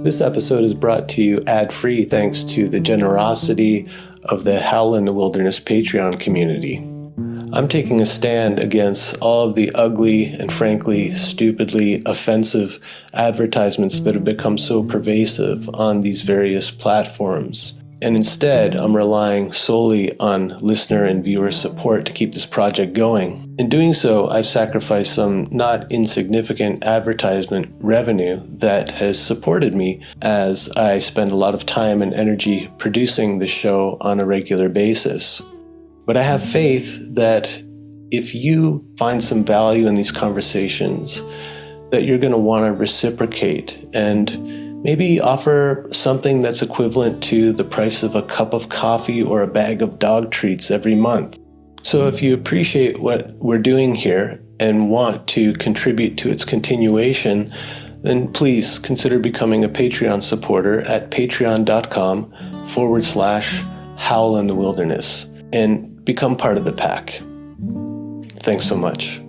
This episode is brought to you ad-free thanks to the generosity of the Howling Wilderness Patreon community. I'm taking a stand against all of the ugly and frankly stupidly offensive advertisements that have become so pervasive on these various platforms. And instead, I'm relying solely on listener and viewer support to keep this project going. In doing so, I've sacrificed some not insignificant advertisement revenue that has supported me as I spend a lot of time and energy producing the show on a regular basis. But I have faith that if you find some value in these conversations, that you're going to want to reciprocate and maybe offer something that's equivalent to the price of a cup of coffee or a bag of dog treats every month. So if you appreciate what we're doing here and want to contribute to its continuation, then please consider becoming a Patreon supporter at patreon.com/Howl in the Wilderness and become part of the pack. Thanks so much.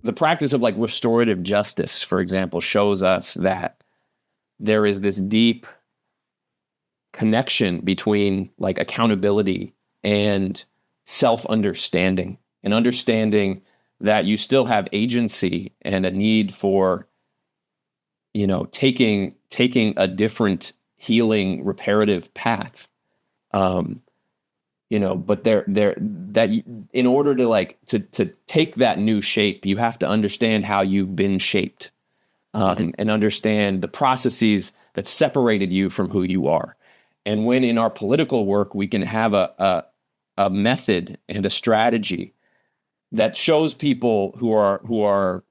The practice of like restorative justice, for example, shows us that there is this deep connection between like accountability and self-understanding, and understanding that you still have agency and a need for, taking a different healing reparative path. But that in order to take that new shape, you have to understand how you've been shaped, and understand the processes that separated you from who you are. And when in our political work, we can have a method and a strategy that shows people who are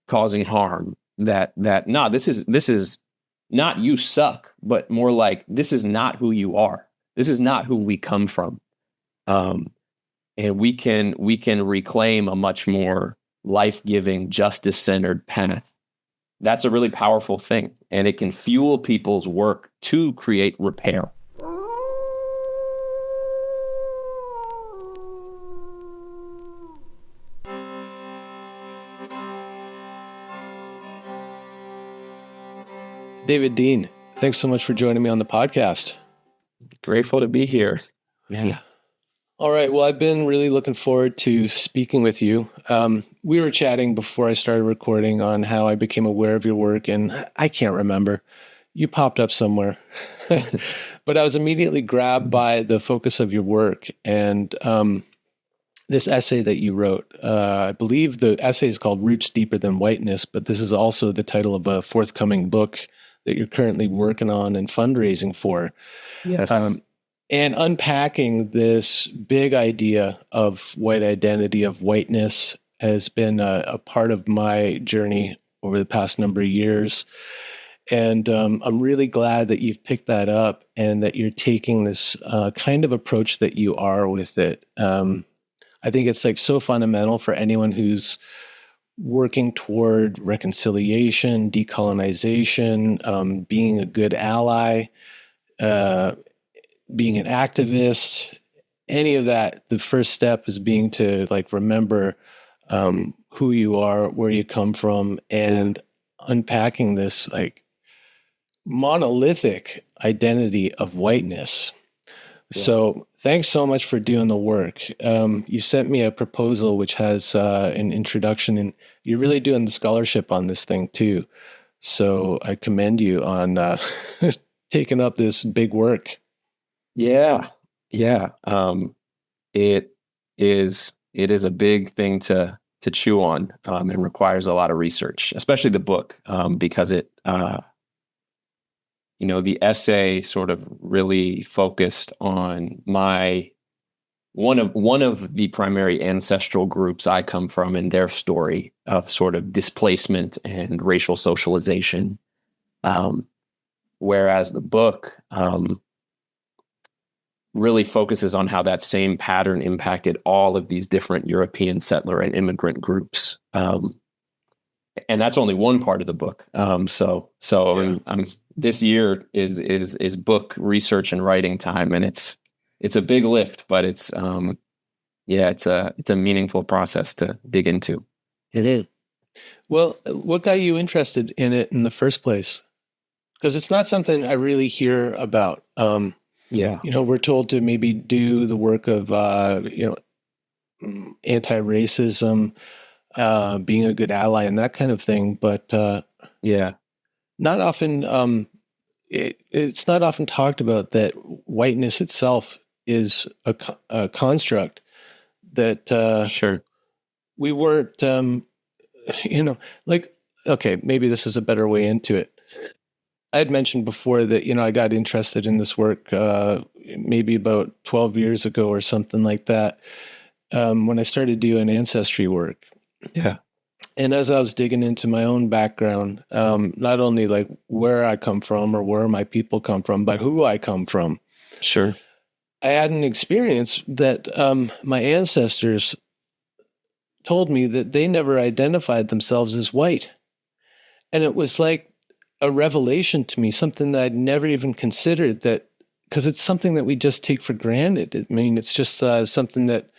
causing harm that no, this is not you suck, but more like this is not who you are. This is not who we come from. And we can reclaim a much more life-giving, justice-centered path. That's a really powerful thing. And it can fuel people's work to create repair. David Dean, thanks so much for joining me on the podcast. Grateful to be here. Yeah. All right. Well, I've been really looking forward to speaking with you. We were chatting before I started recording on how I became aware of your work, and I can't remember. You popped up somewhere. But I was immediately grabbed by the focus of your work and this essay that you wrote. I believe the essay is called Roots Deeper Than Whiteness, but this is also the title of a forthcoming book that you're currently working on and fundraising for. Yes. And unpacking this big idea of white identity, of whiteness, has been a part of my journey over the past number of years. And I'm really glad that you've picked that up and that you're taking this kind of approach that you are with it. I think it's like so fundamental for anyone who's working toward reconciliation, decolonization, being a good ally, being an activist, any of that. The first step is being to remember who you are, where you come from, and unpacking this monolithic identity of whiteness. Yeah. So thanks so much for doing the work. You sent me a proposal which has an introduction, and you're really doing the scholarship on this thing too. So I commend you on taking up this big work. Yeah. It is a big thing to chew on, and requires a lot of research, especially the book, because it, the essay sort of really focused on one of the primary ancestral groups I come from and their story of sort of displacement and racial socialization. Whereas the book really focuses on how that same pattern impacted all of these different European settler and immigrant groups. And that's only one part of the book. So this year is book research and writing time, and it's a big lift, but it's yeah, it's a meaningful process to dig into. It is. Well, what got you interested in it in the first place? Because it's not something I really hear about. Yeah, We're told to maybe do the work of, anti-racism, being a good ally, and that kind of thing, but yeah, not often. It's not often talked about that whiteness itself is a construct that sure. we weren't. Like, okay, maybe this is a better way into it. I had mentioned before that, I got interested in this work maybe about 12 years ago or something like that, when I started doing ancestry work. Yeah, And as I was digging into my own background, not only like where I come from or where my people come from, but who I come from, sure. I had an experience that my ancestors told me that they never identified themselves as white. And it was like a revelation to me, something that I'd never even considered, that because it's something that we just take for granted. I mean, it's just something that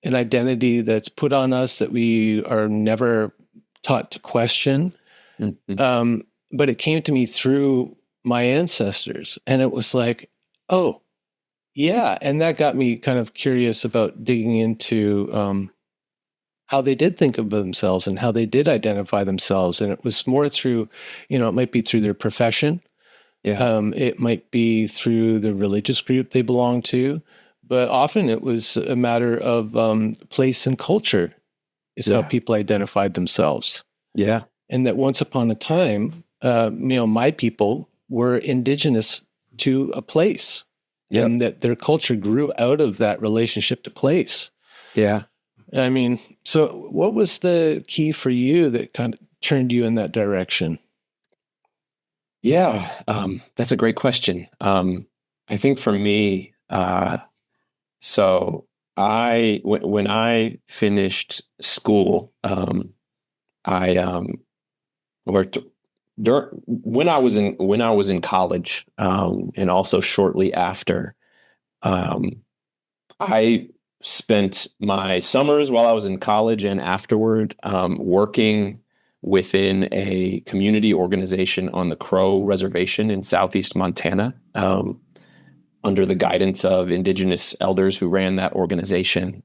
an identity that's put on us that we are never taught to question. Mhm. But it came to me through my ancestors, and it was like, oh, yeah. And that got me kind of curious about digging into how they did think of themselves and how they did identify themselves. And it was more through, it might be through their profession. Yeah, It might be through the religious group they belong to, but often it was a matter of place and culture is how yeah, people identified themselves. yeah, And that once upon a time, my people were indigenous to a place, yep, and that their culture grew out of that relationship to place. yeah. I mean, so what was the key for you that kind of turned you in that direction? Yeah, that's a great question. I think for me, so when I finished school, I worked when I was in college, and also shortly after. Um, I spent my summers while I was in college and afterward working within a community organization on the Crow Reservation in southeast Montana, under the guidance of indigenous elders who ran that organization.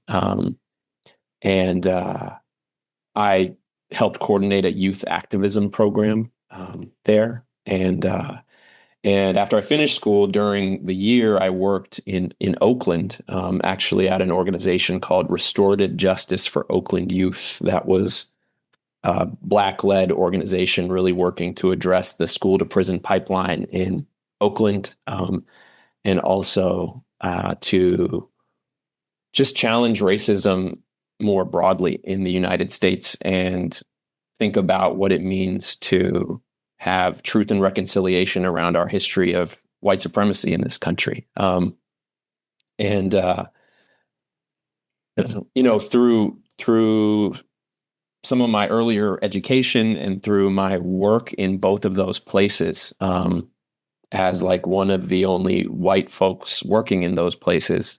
And I helped coordinate a youth activism program there. And after I finished school, during the year, I worked in Oakland, actually at an organization called Restorative Justice for Oakland Youth. That was a Black-led organization really working to address the school to prison pipeline in Oakland, and also to just challenge racism more broadly in the United States and think about what it means to have truth and reconciliation around our history of white supremacy in this country. And through some of my earlier education and through my work in both of those places, as like one of the only white folks working in those places,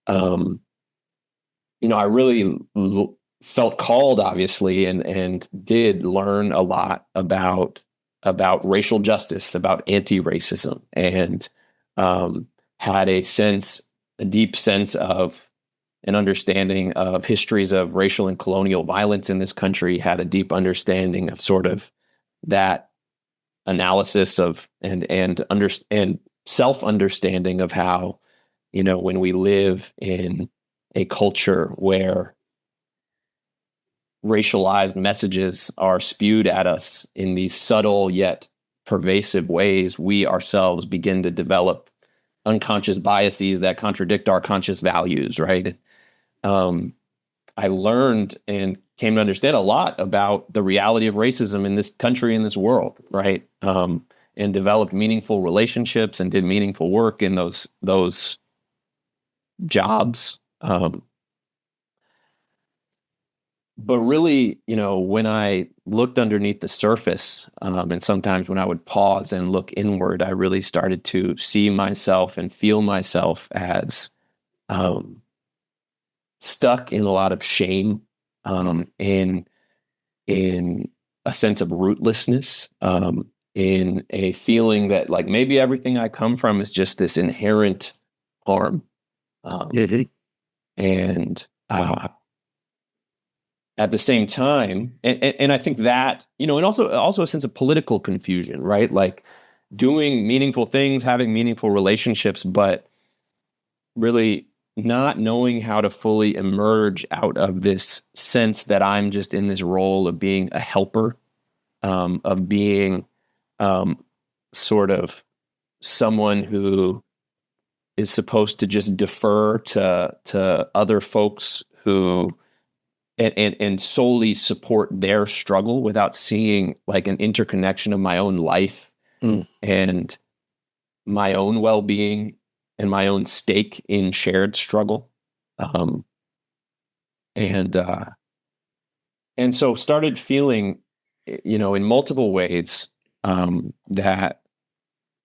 um, I really felt called, obviously, and did learn a lot about racial justice, about anti-racism, and had a deep sense of an understanding of histories of racial and colonial violence in this country. Had a deep understanding of sort of that analysis of and self understanding of how, when we live in a culture where racialized messages are spewed at us in these subtle yet pervasive ways, we ourselves begin to develop unconscious biases that contradict our conscious values, right? I learned and came to understand a lot about the reality of racism in this country, in this world, right? And developed meaningful relationships and did meaningful work in those jobs. But really, when I looked underneath the surface, and sometimes when I would pause and look inward, I really started to see myself and feel myself as stuck in a lot of shame, in a sense of rootlessness, in a feeling that like maybe everything I come from is just this inherent harm. And at the same time, and I think that, and also a sense of political confusion, right? Like doing meaningful things, having meaningful relationships, but really not knowing how to fully emerge out of this sense that I'm just in this role of being a helper, of being sort of someone who is supposed to just defer to other folks who and solely support their struggle without seeing like an interconnection of my own life and my own well-being and my own stake in shared struggle. And so started feeling, in multiple ways, that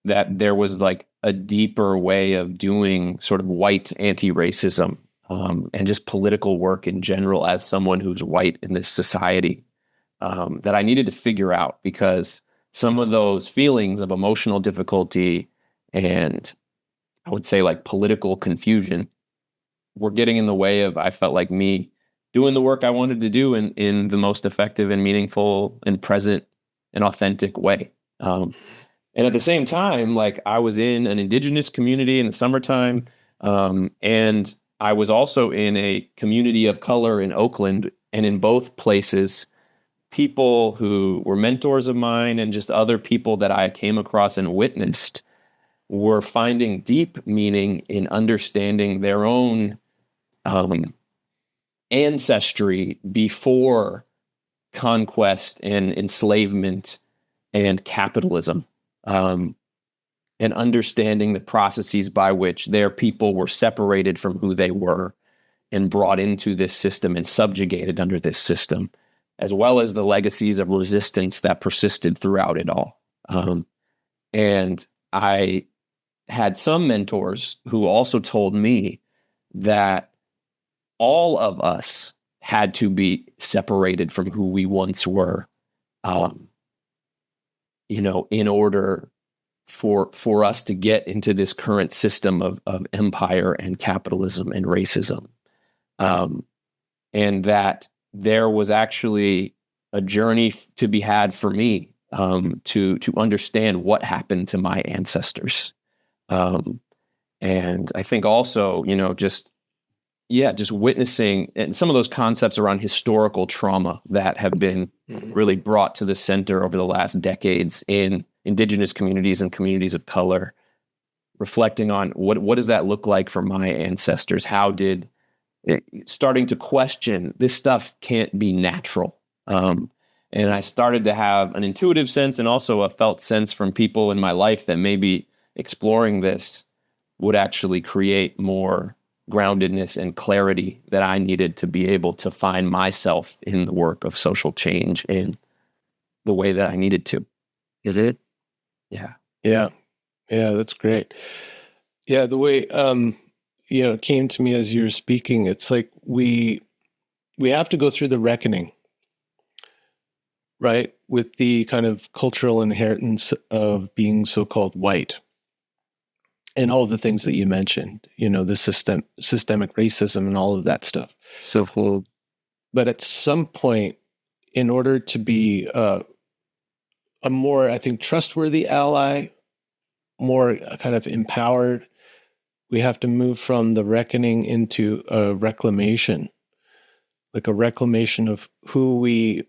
there was like a deeper way of doing sort of white anti-racism, and just political work in general as someone who's white in this society, that I needed to figure out, because some of those feelings of emotional difficulty and I would say like political confusion were getting in the way of, I felt like, me doing the work I wanted to do in the most effective and meaningful and present and authentic way. And at the same time, like I was in an indigenous community in the summertime, and I was also in a community of color in Oakland, and in both places, people who were mentors of mine and just other people that I came across and witnessed were finding deep meaning in understanding their own ancestry before conquest and enslavement and capitalism, and understanding the processes by which their people were separated from who they were and brought into this system and subjugated under this system, as well as the legacies of resistance that persisted throughout it all. And I had some mentors who also told me that all of us had to be separated from who we once were, in order for us to get into this current system of empire and capitalism and racism. And that there was actually a journey to be had for me, to understand what happened to my ancestors. And I think also, just witnessing and some of those concepts around historical trauma that have been really brought to the center over the last decades in indigenous communities and communities of color, reflecting on what does that look like for my ancestors? How did starting to question this stuff can't be natural. And I started to have an intuitive sense and also a felt sense from people in my life that maybe exploring this would actually create more groundedness and clarity that I needed to be able to find myself in the work of social change in the way that I needed to. Is it? Yeah. Yeah. Yeah, that's great. Yeah, the way it came to me as you were speaking, it's like we have to go through the reckoning, right? With the kind of cultural inheritance of being so-called white. And all the things that you mentioned, the systemic racism and all of that stuff. So cool. But at some point, in order to be a more, I think, trustworthy ally, more kind of empowered, we have to move from the reckoning into a reclamation, like a reclamation of who we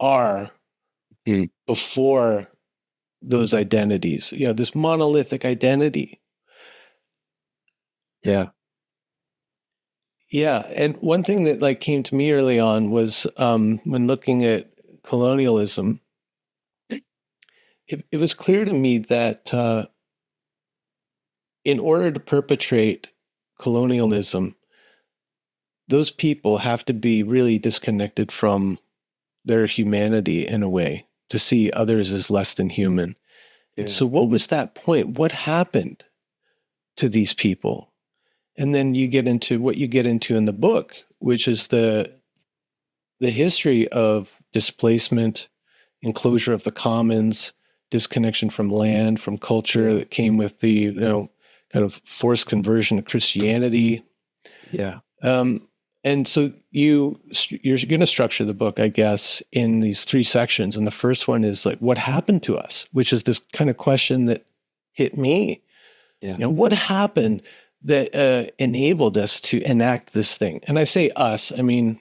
are before those identities. This monolithic identity. Yeah. Yeah, and one thing that came to me early on was when looking at colonialism, it was clear to me that in order to perpetrate colonialism, those people have to be really disconnected from their humanity in a way, to see others as less than human. Yeah. So what was that point? What happened to these people? And then you get into what you get into in the book, which is the history of displacement, enclosure of the commons, disconnection from land, from culture that came with the, kind of forced conversion to Christianity. Yeah. And so you're going to structure the book, I guess, in these three sections. And the first one is like, what happened to us? Which is this kind of question that hit me. Yeah. What happened that enabled us to enact this thing? And I say us, I mean,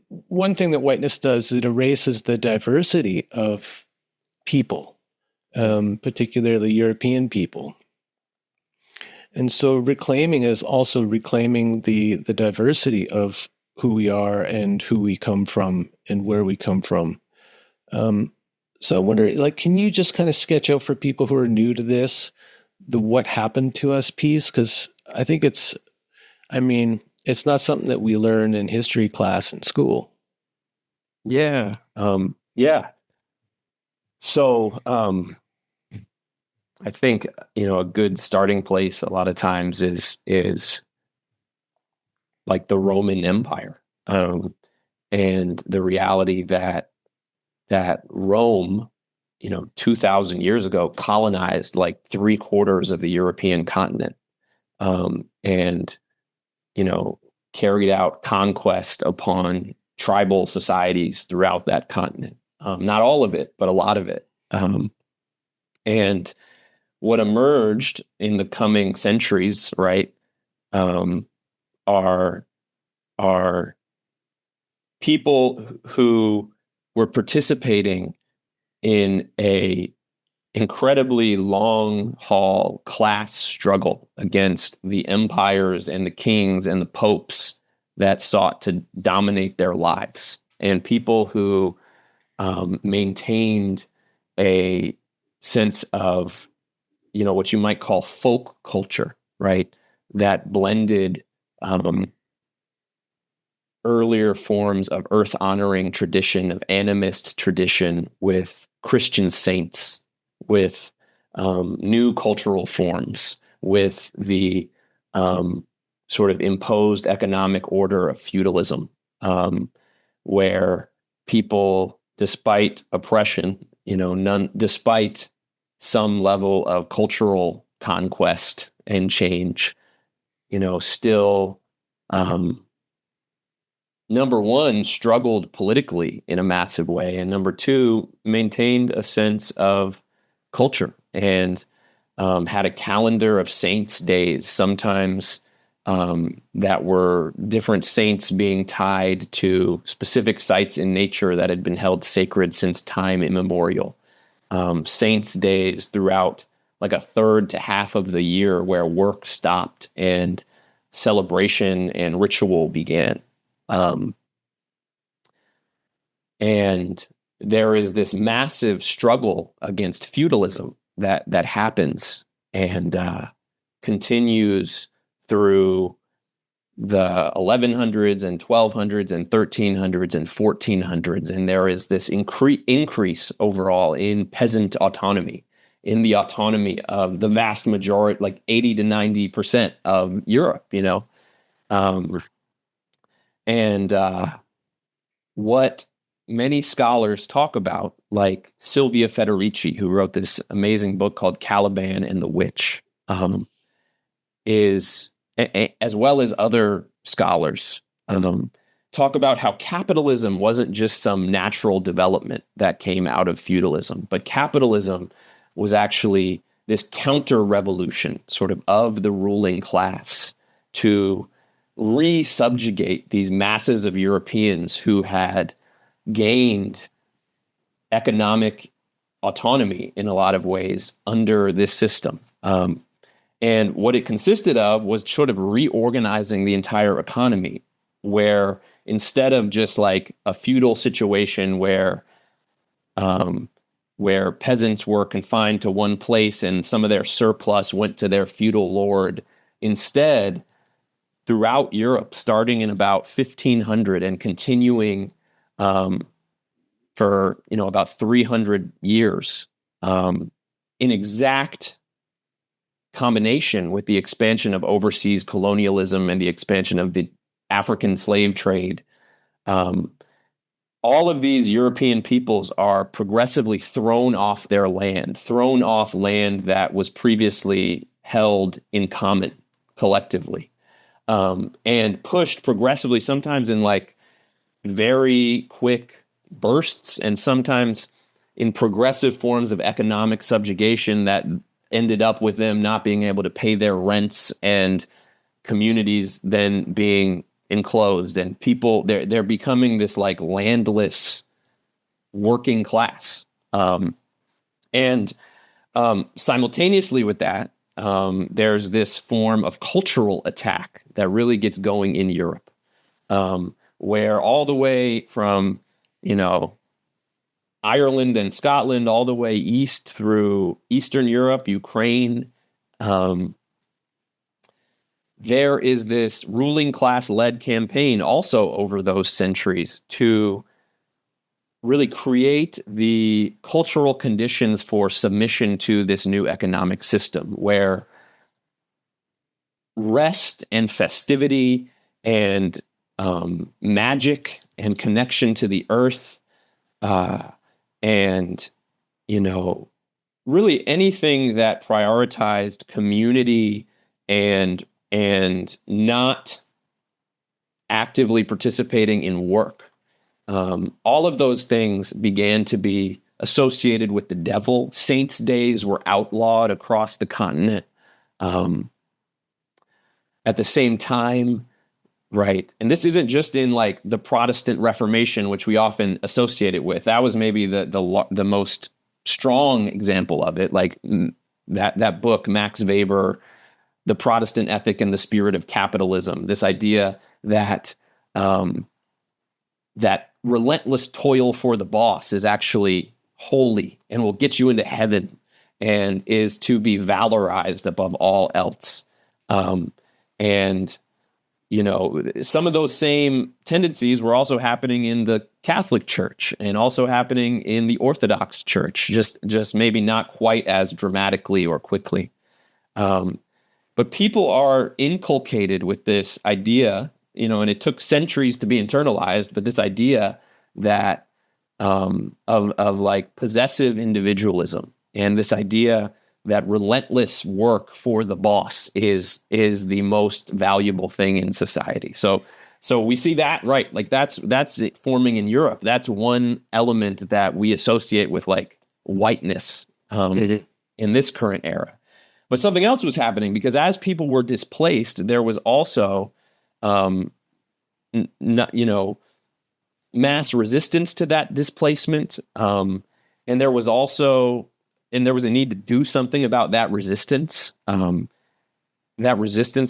one thing that whiteness does is it erases the diversity of people, particularly European people. And so reclaiming is also reclaiming the diversity of who we are and who we come from and where we come from. So I wonder, like, can you just kind of sketch out for people who are new to this, the what happened to us piece? Because I think it's not something that we learn in history class in school. Yeah. Yeah. So, I think, a good starting place a lot of times is like the Roman Empire, and the reality that Rome, 2,000 years ago, colonized like 3/4 of the European continent, and carried out conquest upon tribal societies throughout that continent. Not all of it, but a lot of it. And what emerged in the coming centuries, right, are are people who were participating in a incredibly long haul class struggle against the empires and the kings and the popes that sought to dominate their lives, and people who maintained a sense of, what you might call folk culture, right? That blended earlier forms of earth honoring tradition, of animist tradition, with Christian saints, with new cultural forms, with the sort of imposed economic order of feudalism, where people, despite oppression, despite some level of cultural conquest and change, still, number one, struggled politically in a massive way, and number two, maintained a sense of culture and had a calendar of saints' days, sometimes that were different saints being tied to specific sites in nature that had been held sacred since time immemorial. Saints' days throughout like a third to half of the year where work stopped and celebration and ritual began. And there is this massive struggle against feudalism that happens and continues through the 1100s and 1200s and 1300s and 1400s. And there is this increase overall in peasant autonomy, in the autonomy of the vast majority, like 80 to 90% of Europe, and what many scholars talk about, like Silvia Federici, who wrote this amazing book called Caliban and the Witch, is, as well as other scholars, talk about how capitalism wasn't just some natural development that came out of feudalism, but capitalism was actually this counter-revolution sort of the ruling class to re-subjugate these masses of Europeans who had gained economic autonomy in a lot of ways under this system. And what it consisted of was sort of reorganizing the entire economy, where instead of just like a feudal situation where peasants were confined to one place and some of their surplus went to their feudal lord, instead, throughout Europe, starting in about 1500 and continuing for about 300 years, in exact combination with the expansion of overseas colonialism and the expansion of the African slave trade, all of these European peoples are progressively thrown off their land, thrown off land that was previously held in common collectively, and pushed progressively, sometimes in like very quick bursts, and sometimes in progressive forms of economic subjugation that ended up with them not being able to pay their rents, and communities then being enclosed, and people they're becoming this like landless working class. And simultaneously with that, there's this form of cultural attack that really gets going in Europe, where all the way from, Ireland and Scotland, all the way east through Eastern Europe, Ukraine, there is this ruling class-led campaign also over those centuries to really create the cultural conditions for submission to this new economic system, where rest and festivity and magic and connection to the earth, and really anything that prioritized community and not actively participating in work. All of those things began to be associated with the devil. Saints' days were outlawed across the continent. At the same time, right? And this isn't just in like the Protestant Reformation, which we often associate it with. That was maybe the most strong example of it. Like that book, Max Weber, The Protestant Ethic and the Spirit of Capitalism. This idea that that relentless toil for the boss is actually holy and will get you into heaven, and is to be valorized above all else. And some of those same tendencies were also happening in the Catholic Church and also happening in the Orthodox Church, just maybe not quite as dramatically or quickly. But people are inculcated with this idea, and it took centuries to be internalized, but this idea that of like possessive individualism, and this idea that relentless work for the boss is the most valuable thing in society. So we see that, right? Like that's it forming in Europe. That's one element that we associate with like whiteness in this current era. But something else was happening, because as people were displaced, there was also mass resistance to that displacement, and there was a need to do something about that resistance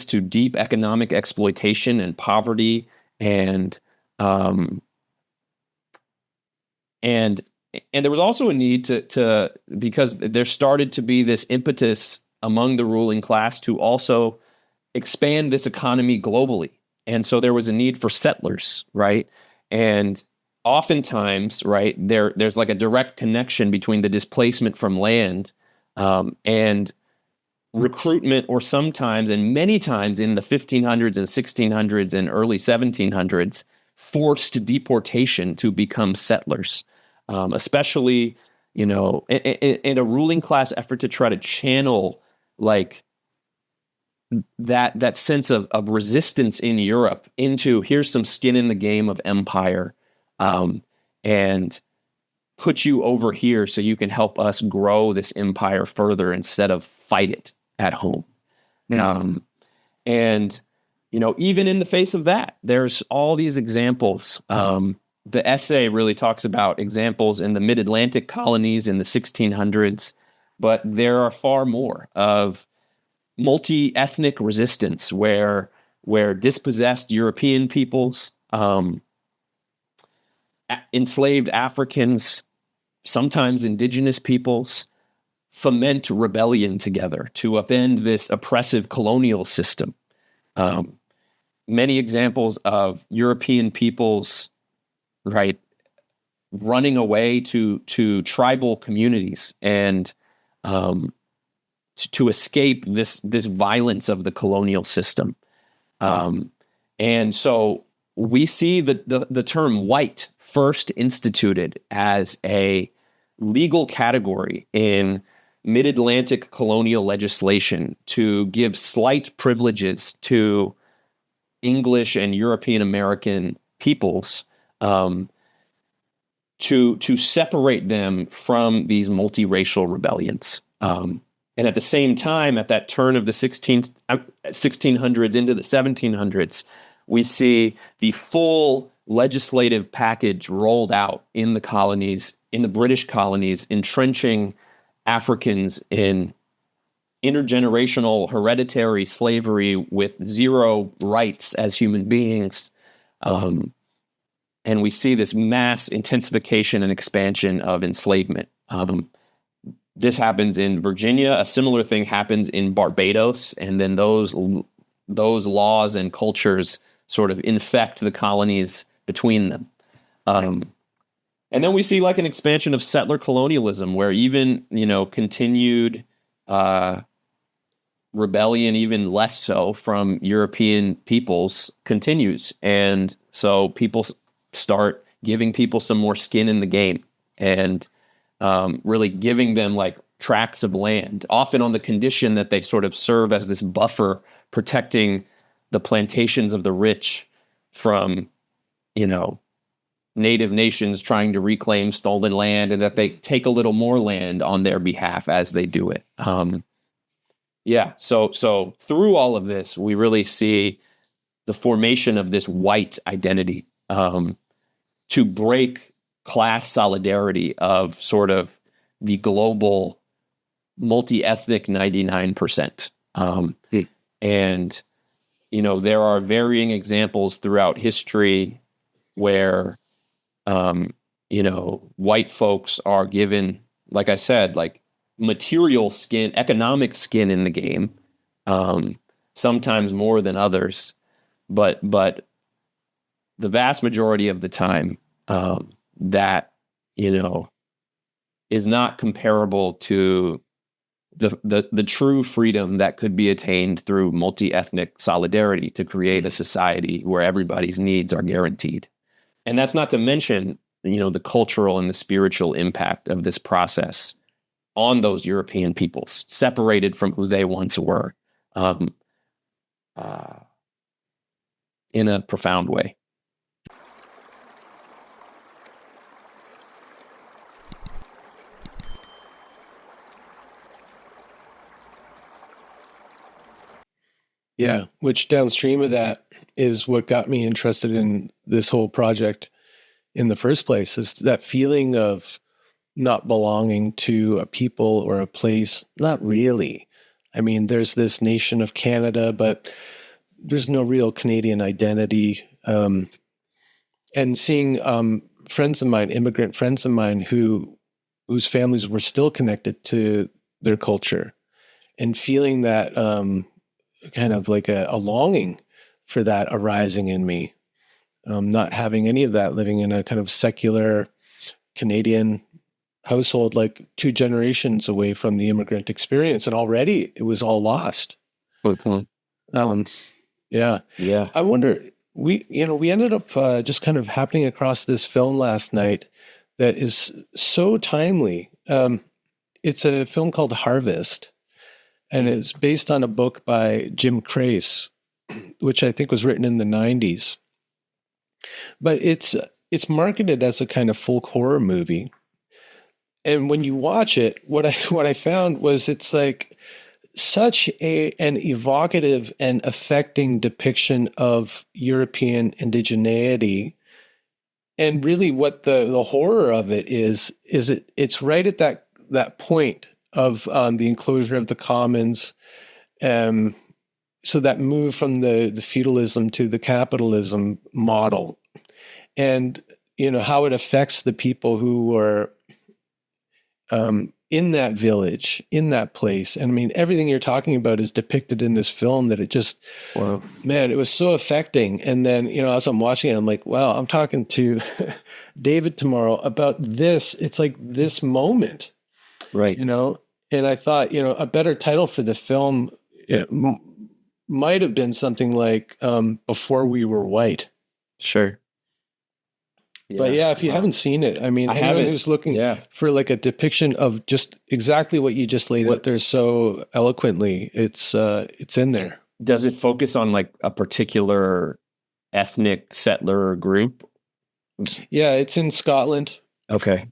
to deep economic exploitation and poverty, and there was also a need to because there started to be this impetus among the ruling class to also expand this economy globally. And so there was a need for settlers, right? And oftentimes, right, there's like a direct connection between the displacement from land and recruitment, or sometimes, and many times in the 1500s and 1600s and early 1700s, forced deportation to become settlers, especially, in a ruling class effort to try to channel like that sense of resistance in Europe into, here's some skin in the game of empire, and put you over here so you can help us grow this empire further instead of fight it at home. And even in the face of that, there's all these examples. The essay really talks about examples in the mid-Atlantic colonies in the 1600s, but there are far more of multi-ethnic resistance where dispossessed European peoples, enslaved Africans, sometimes indigenous peoples, foment rebellion together to upend this oppressive colonial system. Many examples of European peoples, right, running away to tribal communities and to escape this violence of the colonial system. And so we see the term white first instituted as a legal category in mid-Atlantic colonial legislation to give slight privileges to English and European American peoples, to separate them from these multiracial rebellions. And at the same time, at that turn of the 1600s into the 1700s, we see the full legislative package rolled out in the colonies, in the British colonies, entrenching Africans in intergenerational hereditary slavery with zero rights as human beings. And we see this mass intensification and expansion of enslavement. This happens in Virginia. A similar thing happens in Barbados. And then those laws and cultures sort of infect the colonies between them. And then we see like an expansion of settler colonialism, where even, continued rebellion, even less so from European peoples, continues. And so people start giving people some more skin in the game, and really giving them like tracts of land, often on the condition that they sort of serve as this buffer protecting the plantations of the rich from, native nations trying to reclaim stolen land, and that they take a little more land on their behalf as they do it. So through all of this, we really see the formation of this white identity, to break class solidarity of sort of the global multi-ethnic 99%. And, there are varying examples throughout history where, white folks are given, like I said, like material skin, economic skin in the game, sometimes more than others, but the vast majority of the time, that, is not comparable to the true freedom that could be attained through multi-ethnic solidarity to create a society where everybody's needs are guaranteed. And that's not to mention, the cultural and the spiritual impact of this process on those European peoples, separated from who they once were, in a profound way. Yeah, which downstream of that is what got me interested in this whole project in the first place, is that feeling of not belonging to a people or a place. Not really. I mean, there's this nation of Canada, but there's no real Canadian identity. And seeing friends of mine, immigrant friends of mine, whose families were still connected to their culture, and feeling that kind of like a longing for that arising in me, not having any of that, living in a kind of secular Canadian household, like 2 generations away from the immigrant experience, and already it was all lost. Yeah. I wonder, we ended up just kind of happening across this film last night that is so timely. It's a film called Harvest, and it's based on a book by Jim Crace, which I think was written in the 90s. But it's marketed as a kind of folk horror movie. And when you watch it, what I found was it's like such an evocative and affecting depiction of European indigeneity. And really what the horror of it is it's right at that point of the enclosure of the commons. So that move from the feudalism to the capitalism model, and how it affects the people who are in that village, in that place. And I mean, everything you're talking about is depicted in this film, that it just, wow, man, it was so affecting. And then, as I'm watching it, I'm like, wow, I'm talking to David tomorrow about this. It's like this moment, right? And I thought, a better title for the film might have been something like Before We Were White. Sure. But yeah, if you haven't seen it, I mean, I anyone haven't. who's looking Yeah. for like a depiction of just exactly what you just laid out there so eloquently, it's in there. Does it focus on like a particular ethnic settler group? Yeah, it's in Scotland. Okay.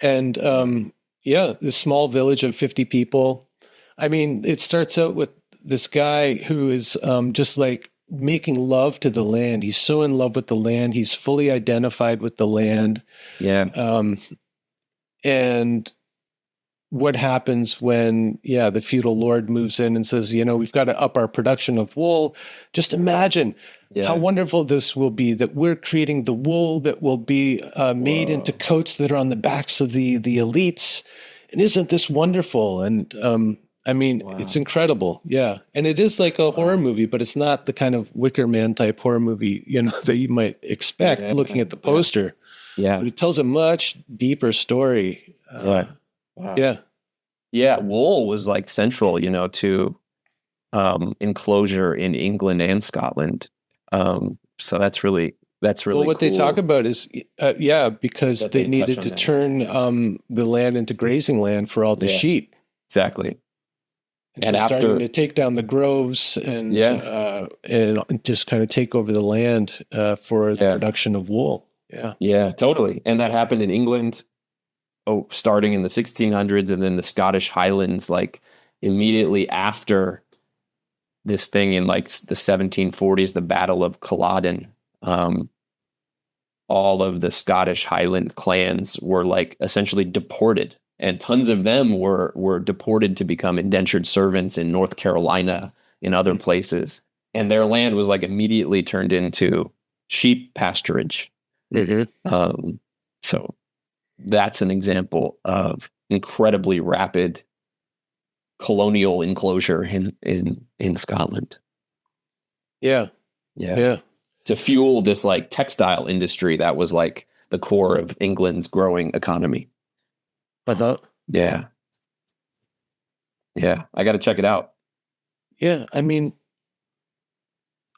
And yeah, this small village of 50 people. I mean, it starts out with this guy who is just like making love to the land. He's so in love with the land. He's fully identified with the land. Yeah. And what happens when, the feudal lord moves in and says, we've got to up our production of wool. Just imagine how wonderful this will be, that we're creating the wool that will be made into coats that are on the backs of the elites. And isn't this wonderful? And I mean, it's incredible. Yeah. And it is like a horror movie, but it's not the kind of Wicker Man type horror movie, that you might expect looking at the poster. Yeah. But it tells a much deeper story. Wow. Yeah. Yeah. Wool was like central, to enclosure in England and Scotland. So that's really Well, what cool they talk about is, because that they they needed touch to on that. turn the land into grazing land for all the sheep. Exactly. And so starting to take down the groves and just kind of take over the land for the production of wool. Yeah. Yeah, totally. And that happened in England, starting in the 1600s, and then the Scottish Highlands, like immediately after this thing in like the 1740s, the Battle of Culloden. All of the Scottish Highland clans were like essentially deported, and tons of them were deported to become indentured servants in North Carolina, in other places, and their land was like immediately turned into sheep pasturage. So that's an example of incredibly rapid colonial enclosure in Scotland. Yeah. To fuel this like textile industry that was like the core of England's growing economy. Yeah. I got to check it out. Yeah. I mean,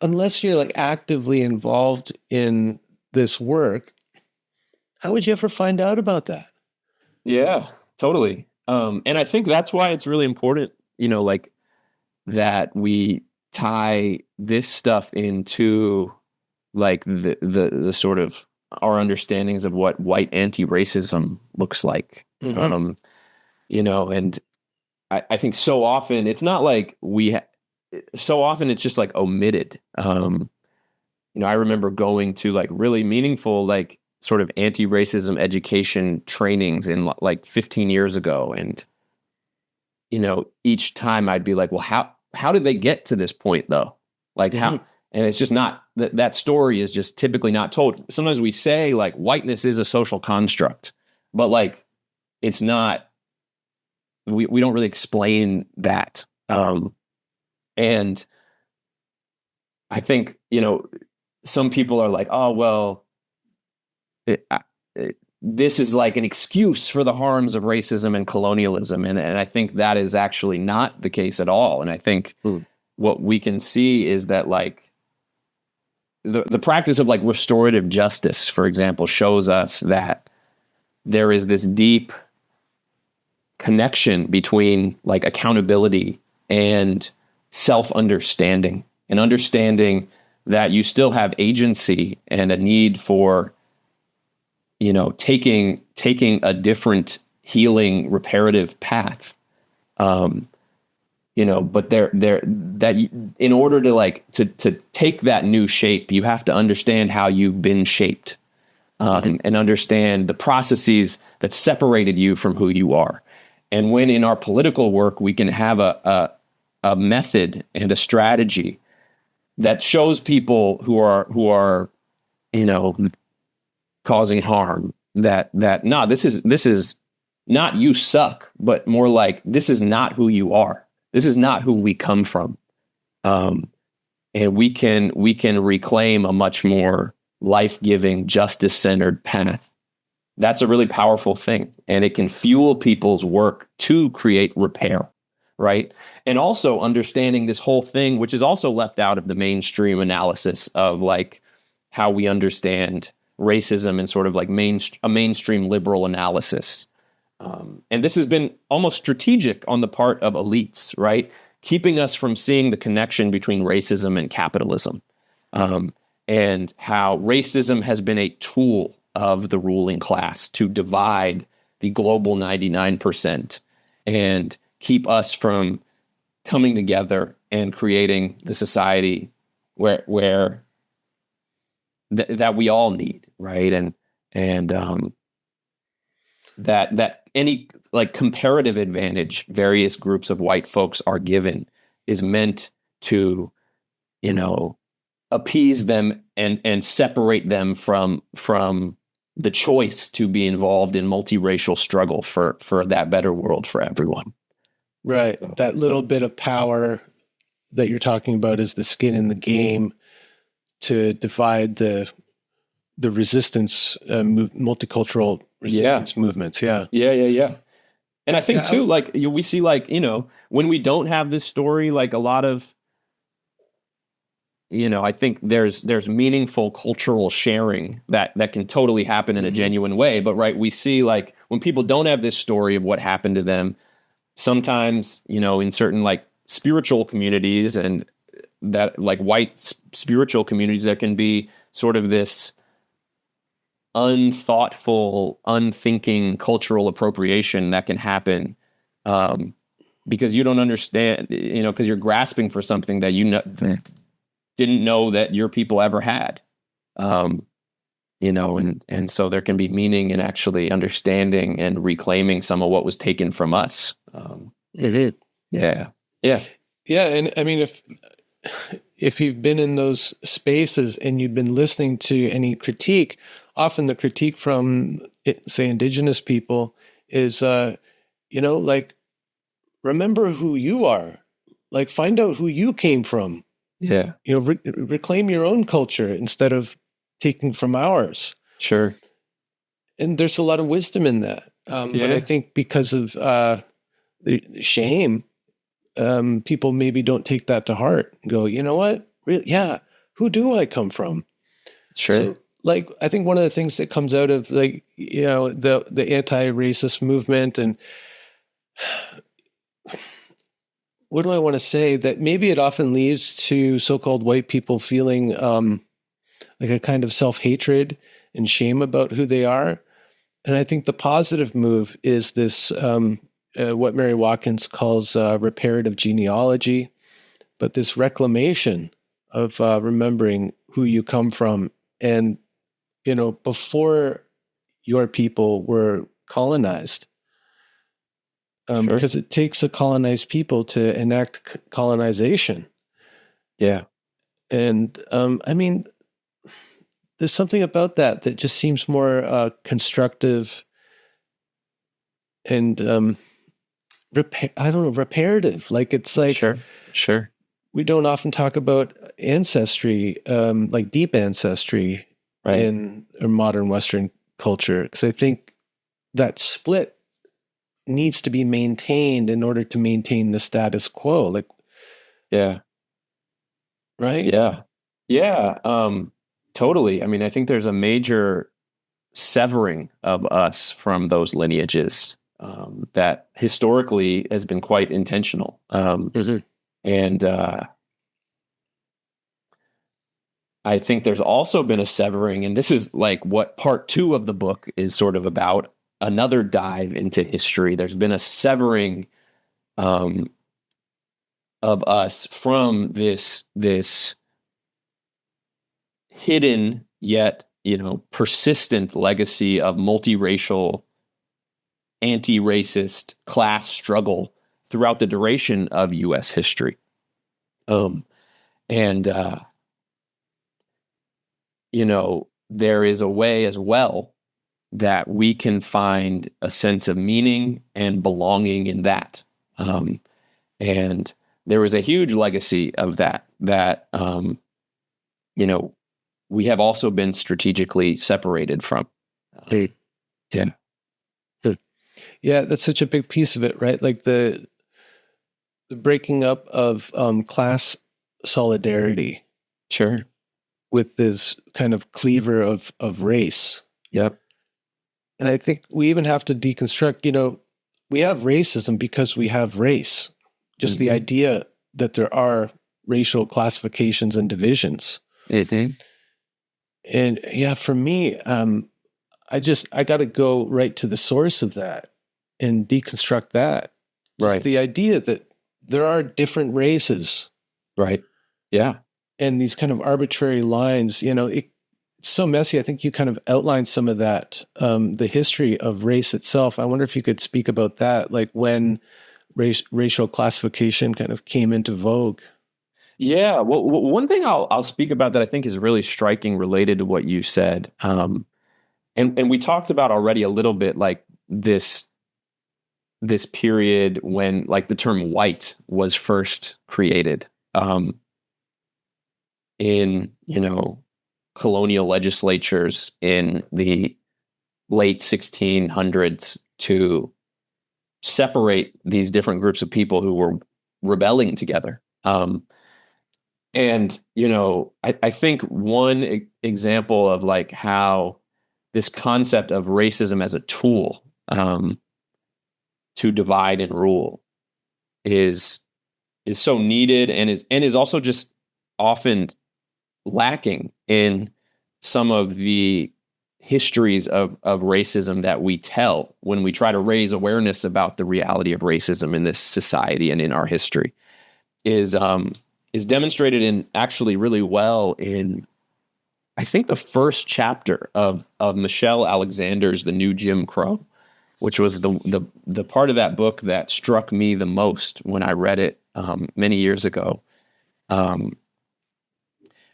unless you're like actively involved in this work, how would you ever find out about that? Yeah, totally. And I think that's why it's really important, like that we tie this stuff into like the sort of our understandings of what white anti-racism looks like. And I think so often it's not like so often it's just like omitted. I remember going to like really meaningful, like sort of anti-racism education trainings in like 15 years ago. And, each time I'd be like, well, how did they get to this point though? Like how, and it's just not that story is just typically not told. Sometimes we say like whiteness is a social construct, but like, it's not, we don't really explain that. And I think, some people are like, oh, well, this is like an excuse for the harms of racism and colonialism. And I think that is actually not the case at all. And I think what we can see is that like the practice of like restorative justice, for example, shows us that there is this deep connection between like accountability and self-understanding, and understanding that you still have agency and a need for, taking a different healing reparative path. But that in order to like to take that new shape, you have to understand how you've been shaped, and understand the processes that separated you from who you are. And when in our political work, we can have a method and a strategy that shows people who are causing harm that this is not you suck, but more like this is not who you are. This is not who we come from. And we can reclaim a much more life-giving, justice-centered path that's a really powerful thing, and it can fuel people's work to create repair, right? And also understanding this whole thing, which is also left out of the mainstream analysis of like how we understand racism and sort of like a mainstream liberal analysis. And this has been almost strategic on the part of elites, right? Keeping us from seeing the connection between racism and capitalism, and how racism has been a tool of the ruling class to divide the global 99% and keep us from coming together and creating the society where that we all need, right? And that any like comparative advantage various groups of white folks are given is meant to, you know, appease them and separate them from the choice to be involved in multiracial struggle for that better world for everyone. Right. That little bit of power that you're talking about is the skin in the game to divide the resistance, multicultural resistance movements. Yeah. Yeah. And I think too, like we see, like, you know, when we don't have this story, like a lot of, you know, I think there's meaningful cultural sharing that can totally happen in a genuine way. But right, we see like when people don't have this story of what happened to them, sometimes, you know, in certain like spiritual communities and that like white spiritual communities, there can be sort of this unthoughtful, unthinking cultural appropriation that can happen, because you don't understand, you know, because you're grasping for something that didn't know that your people ever had, you know, and so there can be meaning in actually understanding and reclaiming some of what was taken from us. Yeah. And I mean, if you've been in those spaces and you've been listening to any critique, often the critique from, say, Indigenous people is, you know, like, remember who you are, like, find out who you came from. Yeah. You know, reclaim your own culture instead of taking from ours. Sure. And there's a lot of wisdom in that. But I think because of the shame, people maybe don't take that to heart and go, you know what? Yeah, who do I come from? Sure. So, like, I think one of the things that comes out of, like, you know, the anti-racist movement, and what do I want to say, that maybe it often leads to so-called white people feeling like a kind of self-hatred and shame about who they are. And I think the positive move is this, what Mary Watkins calls reparative genealogy, but this reclamation of remembering who you come from. And, you know, before your people were colonized, because it takes a colonized people to enact colonization. Yeah. And I mean, there's something about that just seems more constructive and reparative. Like, it's like, Sure. we don't often talk about ancestry, like deep ancestry, Right. in a modern Western culture, because I think that split needs to be maintained in order to maintain the status quo. Like, Yeah. right? Yeah. Totally. I mean, I think there's a major severing of us from those lineages, that historically has been quite intentional. And I think there's also been a severing, and this is like what part 2 of the book is sort of about, another dive into history. There's been a severing of us from this hidden yet, you know, persistent legacy of multiracial, anti-racist class struggle throughout the duration of U.S. history. And you know, there is a way as well that we can find a sense of meaning and belonging in that. And there is a huge legacy of that, you know, we have also been strategically separated from. Yeah. Yeah, that's such a big piece of it, right? Like the breaking up of class solidarity Sure. with this kind of cleaver of race. Yep. And I think we even have to deconstruct, we have racism because we have race. Just the Mhm. idea that there are racial classifications and divisions. Mhm. And yeah, for me, I got to go right to the source of that and deconstruct that. Just Right. the idea that there are different races Right. Yeah. and these kind of arbitrary lines, it's so messy. I think you kind of outlined some of that, the history of race itself. I wonder if you could speak about that, like when racial classification kind of came into vogue. Yeah. Well, one thing I'll speak about that I think is really striking related to what you said, and we talked about already a little bit, like this period when like the term white was first created, in colonial legislatures in the late 1600s to separate these different groups of people who were rebelling together. And I think one example of like how this concept of racism as a tool, to divide and rule is so needed, and is also just often lacking in some of the histories of racism that we tell when we try to raise awareness about the reality of racism in this society and in our history, is demonstrated in actually really well in, I think, the first chapter of Michelle Alexander's The New Jim Crow, which was the part of that book that struck me the most when I read it, many years ago,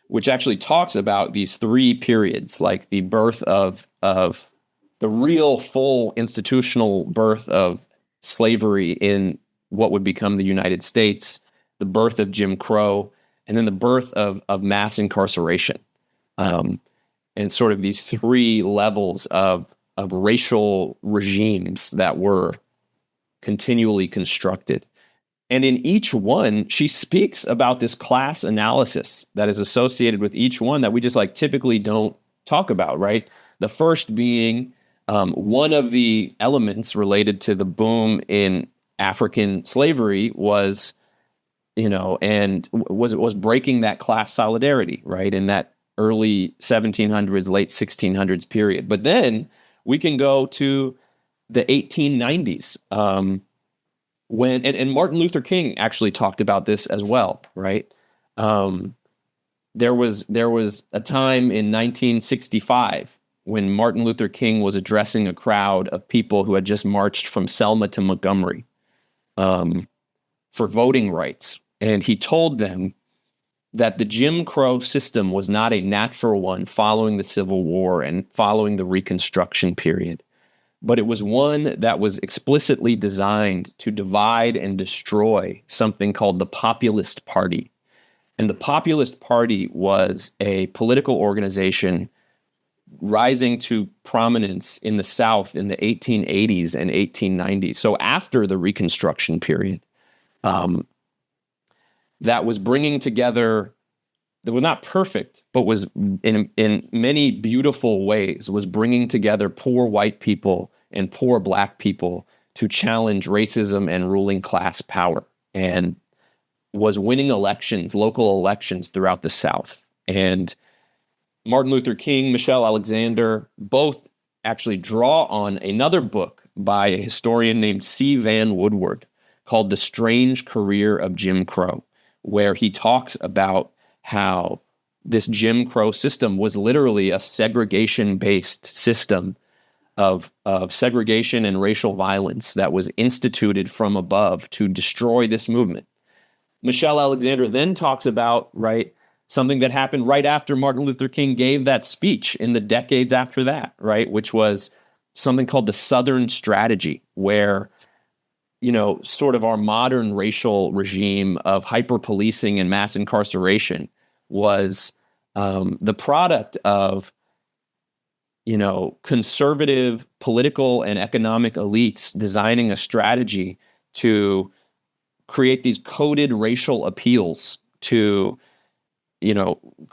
which actually talks about these three periods, like the birth of the real full institutional birth of slavery in what would become the United States, the birth of Jim Crow, and then the birth of mass incarceration, um, and sort of these three levels of racial regimes that were continually constructed. And in each one, she speaks about this class analysis that is associated with each one that we just like typically don't talk about, right? The first being, one of the elements related to the boom in African slavery was, and was breaking that class solidarity, right? In that early 1700s, late 1600s period. But then we can go to the 1890s, when and Martin Luther King actually talked about this as well, right? Um, there was a time in 1965 when Martin Luther King was addressing a crowd of people who had just marched from Selma to Montgomery, um, for voting rights, and he told them that the Jim Crow system was not a natural one following the Civil War and following the Reconstruction period, but it was one that was explicitly designed to divide and destroy something called the Populist Party. And the Populist Party was a political organization rising to prominence in the South in the 1880s and 1890s. So after the Reconstruction period, um, that was bringing together, that was not perfect, but was in many beautiful ways, was bringing together poor white people and poor black people to challenge racism and ruling class power, and was winning elections, local elections throughout the South. And Martin Luther King, Michelle Alexander, both actually draw on another book by a historian named C. Van Woodward called The Strange Career of Jim Crow, where he talks about how this Jim Crow system was literally a segregation-based system of segregation and racial violence that was instituted from above to destroy this movement. Michelle Alexander then talks about, right, something that happened right after Martin Luther King gave that speech in the decades after that, right, which was something called the Southern Strategy, where, sort of our modern racial regime of hyper-policing and mass incarceration was, the product of, conservative political and economic elites designing a strategy to create these coded racial appeals to,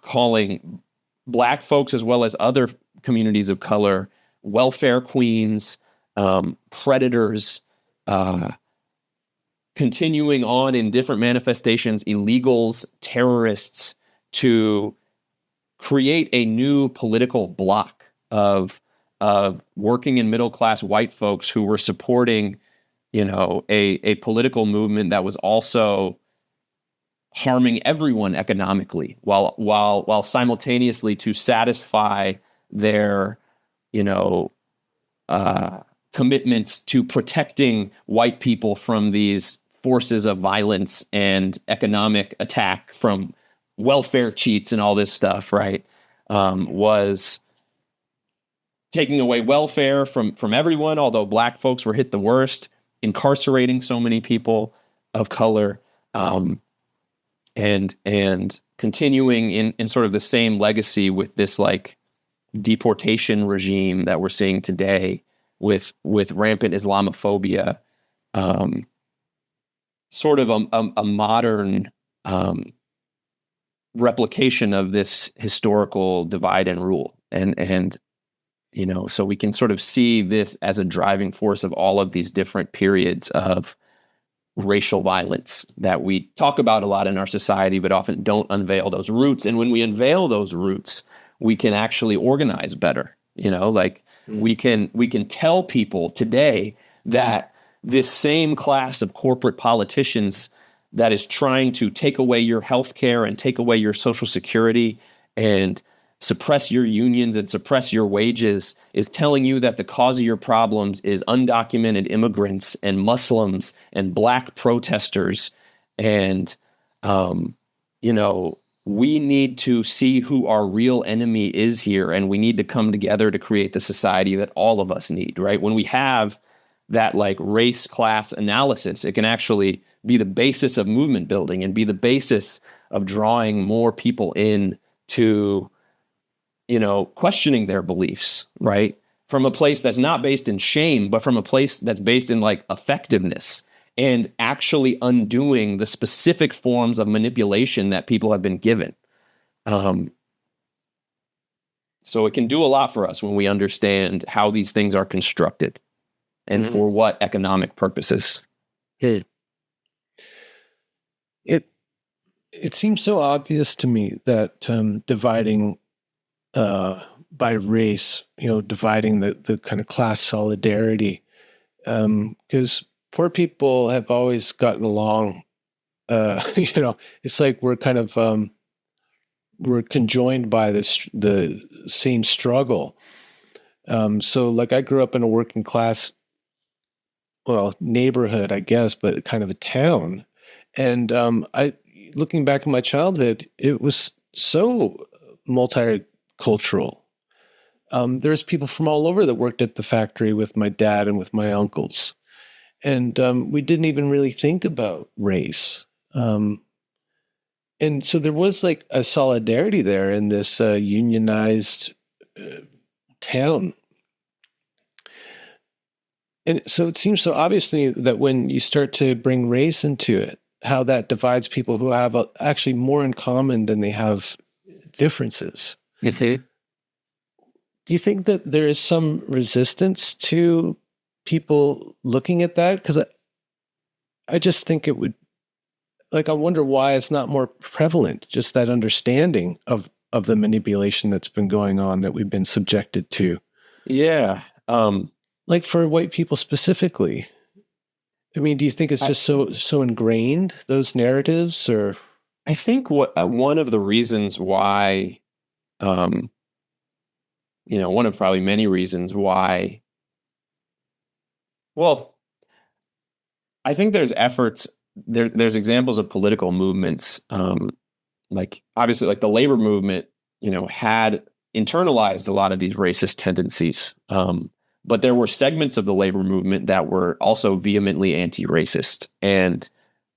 calling Black folks as well as other communities of color welfare queens, predators, continuing on in different manifestations, illegals, terrorists, to create a new political bloc of working and middle class white folks who were supporting, a political movement that was also harming everyone economically, while simultaneously to satisfy their, commitments to protecting white people from these forces of violence and economic attack from welfare cheats and all this stuff, right? Was taking away welfare from everyone, although Black folks were hit the worst, incarcerating so many people of color, and continuing in sort of the same legacy with this like deportation regime that we're seeing today with rampant Islamophobia, sort of a modern replication of this historical divide and rule. And so we can sort of see this as a driving force of all of these different periods of racial violence that we talk about a lot in our society, but often don't unveil those roots. And when we unveil those roots, we can actually organize better. We can tell people today that this same class of corporate politicians that is trying to take away your health care and take away your Social Security and suppress your unions and suppress your wages is telling you that the cause of your problems is undocumented immigrants and Muslims and Black protesters. And, we need to see who our real enemy is here, and we need to come together to create the society that all of us need, right? When we have that like race class analysis, it can actually be the basis of movement building and be the basis of drawing more people in to, questioning their beliefs, right? From a place that's not based in shame, but from a place that's based in like effectiveness and actually undoing the specific forms of manipulation that people have been given. So it can do a lot for us when we understand how these things are constructed and for what economic purposes. It seems so obvious to me that dividing by race, dividing the kind of class solidarity, because poor people have always gotten along. It's like we're kind of we're conjoined by the same struggle. So like I grew up in a working class, neighborhood, I guess, but kind of a town. And looking back at my childhood, it was so multicultural. There's people from all over that worked at the factory with my dad and with my uncles. And we didn't even really think about race. And so there was like a solidarity there in this unionized town. And so it seems so obviously that when you start to bring race into it, how that divides people who have actually more in common than they have differences. You see? Do you think that there is some resistance to people looking at that? Because I just think it would, I wonder why it's not more prevalent, just that understanding of the manipulation that's been going on that we've been subjected to. Yeah. Like for white people specifically. I mean, do you think it's just so ingrained, those narratives, or? I think one of the reasons why, one of probably many reasons why, well, I think there's efforts, there's examples of political movements, like obviously like the labor movement, had internalized a lot of these racist tendencies. But there were segments of the labor movement that were also vehemently anti-racist and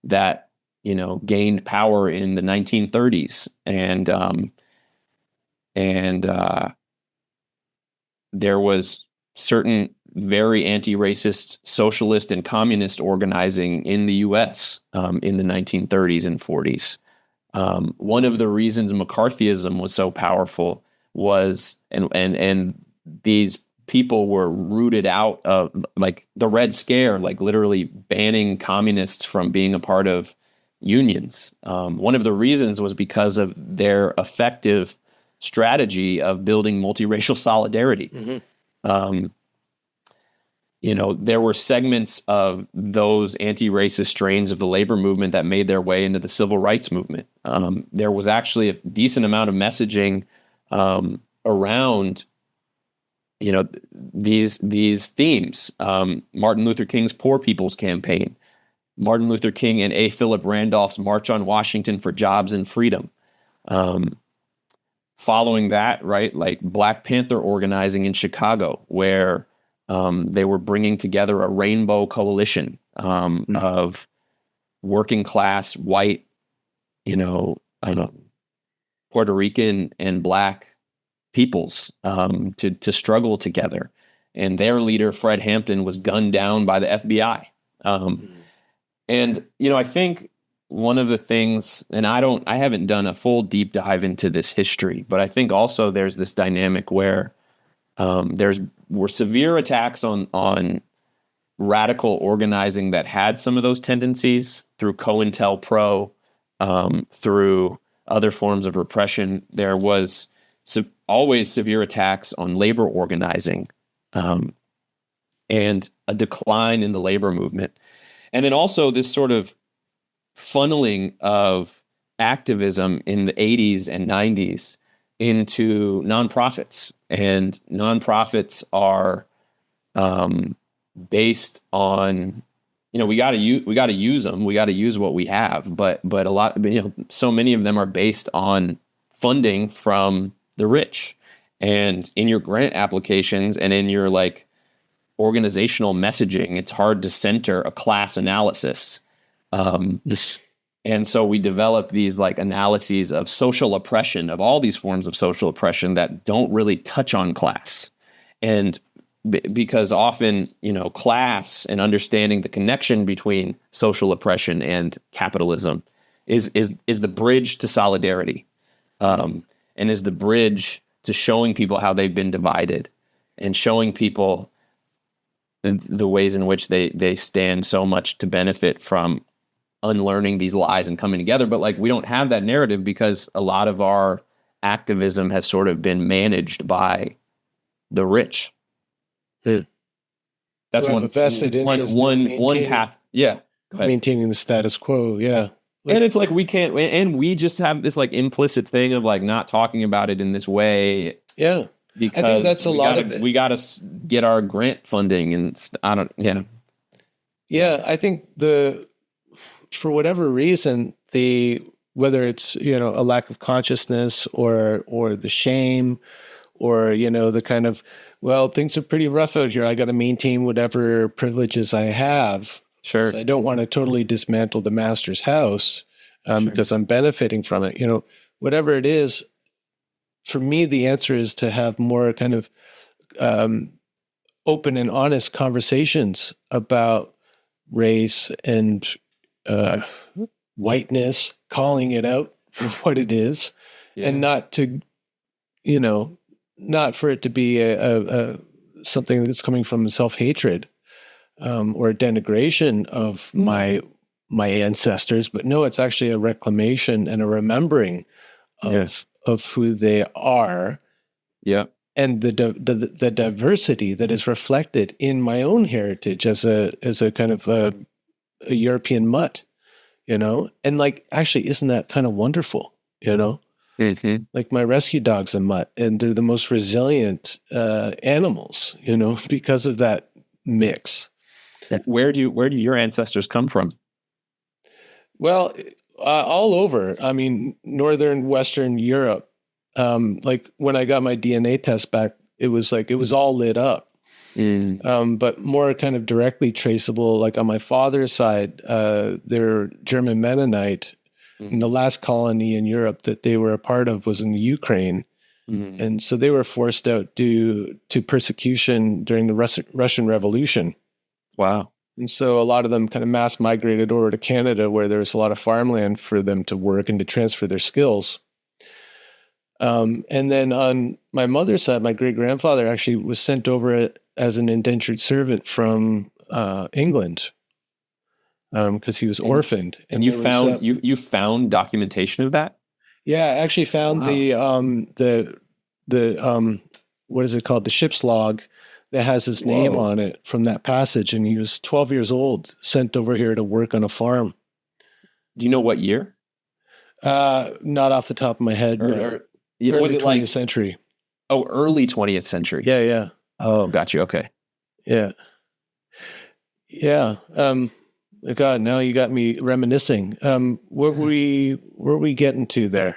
that, gained power in the 1930s. And there was certain very anti-racist socialist and communist organizing in the U.S. In the 1930s and 40s. One of the reasons McCarthyism was so powerful was, and these people were rooted out of, like, the Red Scare, like literally banning communists from being a part of unions. One of the reasons was because of their effective strategy of building multiracial solidarity. There were segments of those anti-racist strains of the labor movement that made their way into the civil rights movement. There was actually a decent amount of messaging around, these themes. Martin Luther King's Poor People's Campaign, Martin Luther King and A. Philip Randolph's March on Washington for Jobs and Freedom. Following that, right, like Black Panther organizing in Chicago, where they were bringing together a rainbow coalition of working class, white, Puerto Rican and Black peoples to struggle together. And their leader, Fred Hampton, was gunned down by the FBI. And, I think one of the things, and I haven't done a full deep dive into this history, but I think also there's this dynamic where were severe attacks on radical organizing that had some of those tendencies through COINTELPRO, through other forms of repression. There was always severe attacks on labor organizing, and a decline in the labor movement. And then also this sort of funneling of activism in the 80s and 90s into nonprofits. And nonprofits are based on, we got to use them. We got to use what we have. But a lot, so many of them are based on funding from the rich. And in your grant applications and in your organizational messaging, it's hard to center a class analysis. And so we develop these analyses of social oppression, of all these forms of social oppression that don't really touch on class. And because often, class and understanding the connection between social oppression and capitalism is the bridge to solidarity, and is the bridge to showing people how they've been divided and showing people the ways in which they stand so much to benefit from unlearning these lies and coming together. But we don't have that narrative because a lot of our activism has sort of been managed by the rich. That's one vested interest one path. Yeah. Maintaining the status quo. Yeah. And it's we can't, and we just have this implicit thing of not talking about it in this way. Yeah. Because I think that's a lot of it. We got to get our grant funding and Yeah. I think for whatever reason, whether it's, a lack of consciousness or the shame or, the kind of, well, things are pretty rough out here. I got to maintain whatever privileges I have. Sure. So I don't want to totally dismantle the master's house because I'm benefiting from it. Whatever it is, for me, the answer is to have more kind of open and honest conversations about race and whiteness, calling it out for what it is, and not to, not for it to be a something that's coming from self-hatred or a denigration of my ancestors, but no, it's actually a reclamation and a remembering of who they are. Yeah. And the diversity that is reflected in my own heritage as a kind of a European mutt, and actually, isn't that kind of wonderful, Mm-hmm. My rescue dog's a mutt, and they're the most resilient animals, because of that mix. Where do your ancestors come from? Well, all over. I mean, northern, Western Europe. When I got my DNA test back, it was all lit up. But more kind of directly traceable, on my father's side, they're German Mennonite. And the last colony in Europe that they were a part of was in the Ukraine. Mm. And so they were forced out due to persecution during the Russian Revolution. Wow. And so a lot of them kind of mass migrated over to Canada, where there was a lot of farmland for them to work and to transfer their skills. And then on my mother's side, my great grandfather actually was sent over as an indentured servant from England because he was And, orphaned. and There was you found documentation of that? yeah, I actually found Wow. the what is it called? The ship's log that has his name Whoa. on it from that passage, and he was 12 years old, sent over here to work on a farm. Do you know what year? Not off the top of my head. Or, But or early was it 20th like century? early 20th century? Yeah, yeah, Oh, got you. Okay. yeah, yeah. God, now you got me reminiscing. Where were we getting to there?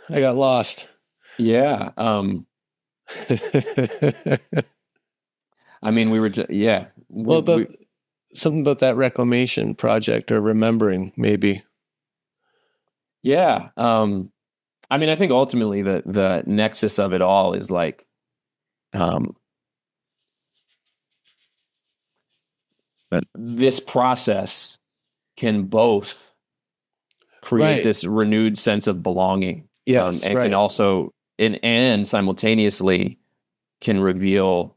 I got lost. Yeah. I mean, we were just, yeah. Well, about something about that reclamation project or remembering, maybe. Yeah. I mean, I think ultimately the nexus of it all is like, um, but this process can both create Right. this renewed sense of belonging, Yes, and right. can also and simultaneously can reveal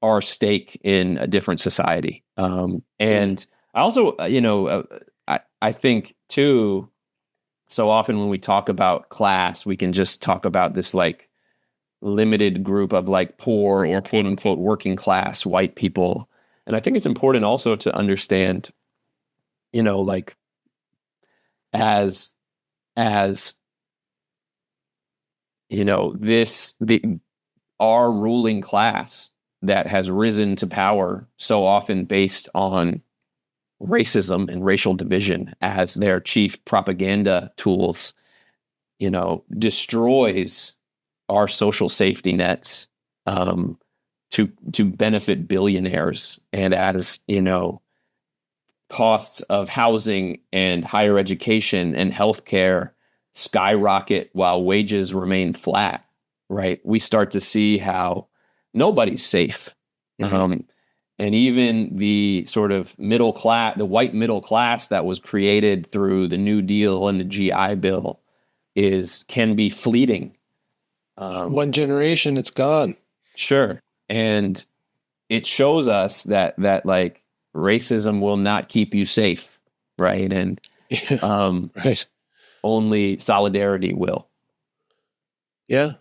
our stake in a different society. And I also, I think too, so often when we talk about class, we can just talk about this like limited group of like poor or quote unquote working class white people. And I think it's important also to understand, like as as our ruling class that has risen to power so often based on racism and racial division as their chief propaganda tools, destroys our social safety nets, to benefit billionaires, and as costs of housing and higher education and healthcare skyrocket while wages remain flat, right? We start to see how nobody's safe. Mhm. And even the sort of middle class, the white middle class that was created through the New Deal and the GI Bill can be fleeting. One generation, it's gone. Sure. And it shows us that like racism will not keep you safe, right? And Yeah, um, right. only solidarity will. Yeah.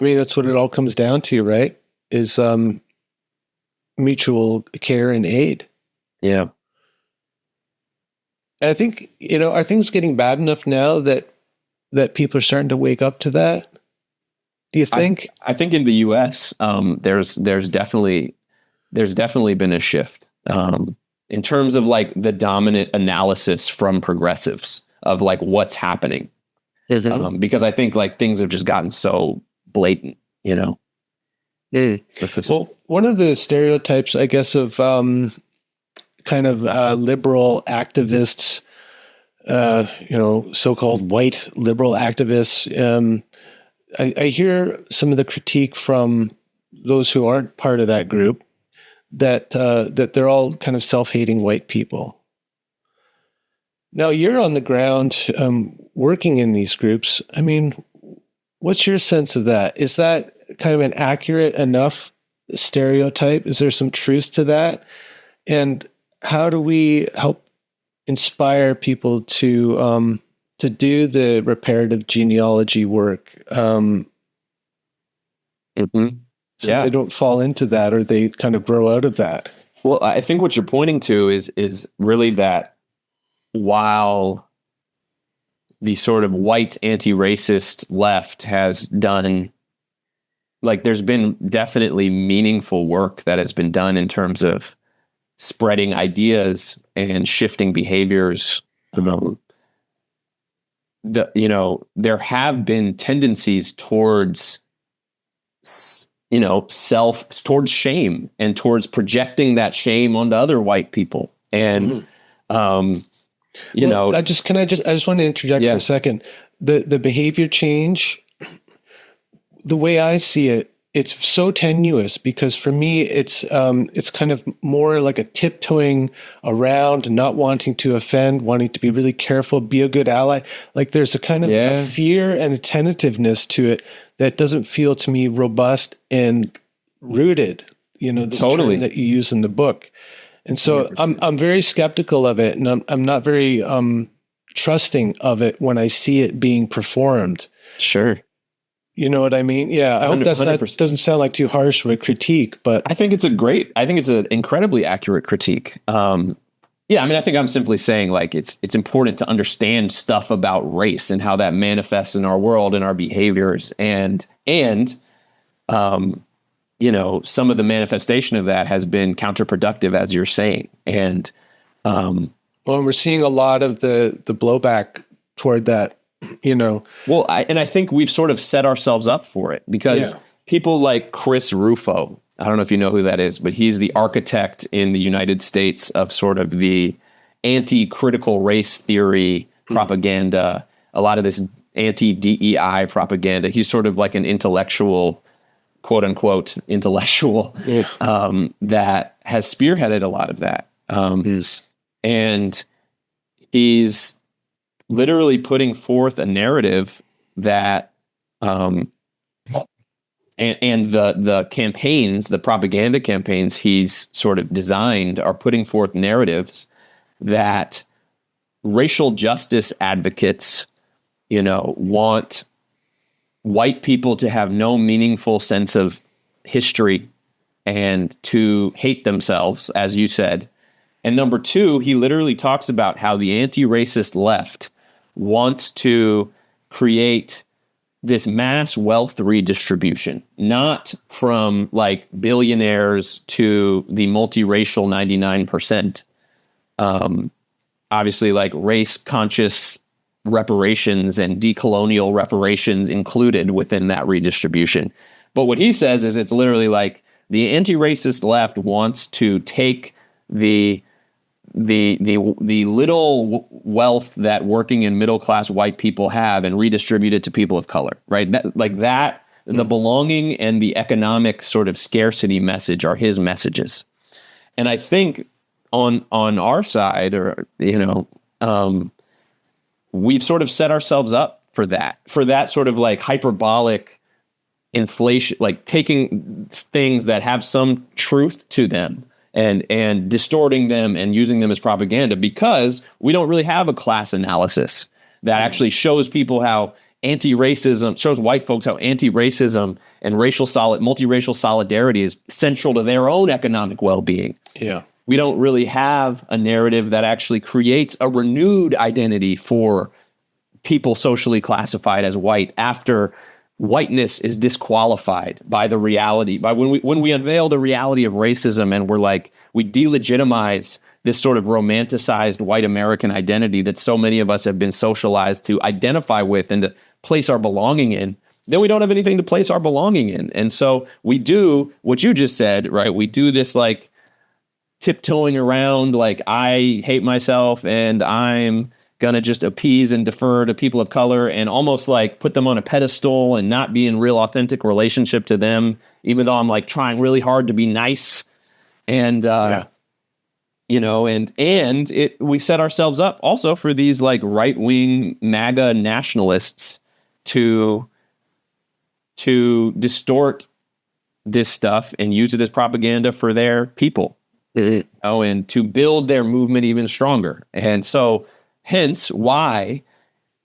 I mean, that's what it all comes down to, right? Is mutual care and aid. Yeah. And I think, are things getting bad enough now that people are starting to wake up to that? Do you think? I think in the U.S., there's definitely been a shift, in terms of like the dominant analysis from progressives of like what's happening, because I think like things have just gotten so blatant, with this. Well, one of the stereotypes, I guess, of kind of liberal activists, so-called white liberal activists. I hear some of the critique from those who aren't part of that group that they're all kind of self-hating white people. Now you're on the ground working in these groups. I mean, what's your sense of that? Is that kind of an accurate enough stereotype? Is there some truth to that? And how do we help inspire people to do the reparative genealogy work, so Yeah. they don't fall into that or they kind of grow out of that? Well, I think what you're pointing to is really that while the sort of white anti-racist left has done, like, there's been definitely meaningful work that has been done in terms of spreading ideas and shifting behaviors. There have been tendencies towards towards shame and towards projecting that shame onto other white people. And, I just want to interject for a second. The behavior change, the way I see it, it's so tenuous because for me, it's kind of more like a tiptoeing around, not wanting to offend, wanting to be really careful, be a good ally. Like there's a kind of a fear and a tentativeness to it that doesn't feel to me robust and rooted. This term that you use in the book, and so 100%. I'm very skeptical of it, and I'm not very trusting of it when I see it being performed. Sure. You know what I mean? Yeah. I hope that doesn't sound like too harsh of a critique, but I think it's an incredibly accurate critique. I think I'm simply saying like it's important to understand stuff about race and how that manifests in our world and our behaviors, and some of the manifestation of that has been counterproductive, as you're saying. And we're seeing a lot of the blowback toward that. Well, I think we've sort of set ourselves up for it because people like Chris Rufo, I don't know if you know who that is, but he's the architect in the United States of sort of the anti-critical race theory propaganda, a lot of this anti-DEI propaganda. He's sort of like an intellectual, quote unquote, intellectual that has spearheaded a lot of that. And he's literally putting forth a narrative that, and the campaigns, the propaganda campaigns he's sort of designed are putting forth narratives that racial justice advocates, want white people to have no meaningful sense of history and to hate themselves, as you said. And number two, he literally talks about how the anti-racist left wants to create this mass wealth redistribution, not from like billionaires to the multiracial 99%. Obviously, like race conscious reparations and decolonial reparations included within that redistribution. But what he says is it's literally like the anti-racist left wants to take the little wealth that working and middle class white people have and redistribute it to people of color, right? The belonging and the economic sort of scarcity message are his messages. And I think on our side, we've sort of set ourselves up for that sort of like hyperbolic inflation, like taking things that have some truth to them and distorting them and using them as propaganda, because we don't really have a class analysis that actually shows people how shows white folks how anti-racism and multiracial solidarity is central to their own economic well-being. Yeah. We don't really have a narrative that actually creates a renewed identity for people socially classified as white after whiteness is disqualified by the reality, by when we unveil the reality of racism, and we delegitimize this sort of romanticized white American identity that so many of us have been socialized to identify with and to place our belonging in, then we don't have anything to place our belonging in. And so we do what you just said, right? We do this like tiptoeing around, like I hate myself and I'm gonna just appease and defer to people of color and almost like put them on a pedestal and not be in real authentic relationship to them, even though I'm like trying really hard to be nice. And, we set ourselves up also for these like right-wing MAGA nationalists to distort this stuff and use it as propaganda for their people, and to build their movement even stronger. And so hence why,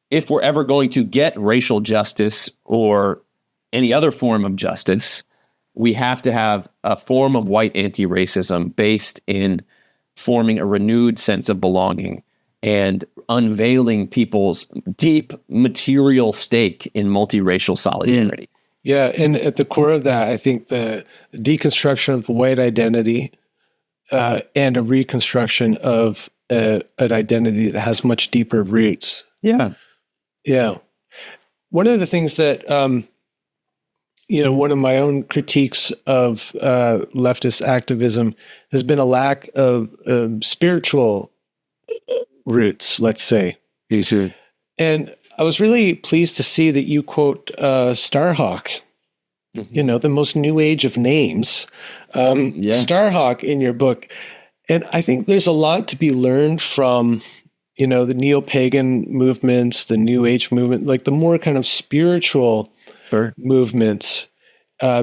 if we're ever going to get racial justice or any other form of justice, we have to have a form of white anti-racism based in forming a renewed sense of belonging and unveiling people's deep material stake in multiracial solidarity. Yeah, and at the core of that, I think the deconstruction of the white identity and a reconstruction of an identity that has much deeper roots. Yeah. Yeah. One of the things that one of my own critiques of leftist activism has been a lack of spiritual roots, let's say. You should. And I was really pleased to see that you quote Starhawk, the most new age of names, Starhawk in your book. And I think there's a lot to be learned from, the neo-pagan movements, the New Age movement, like the more kind of spiritual movements,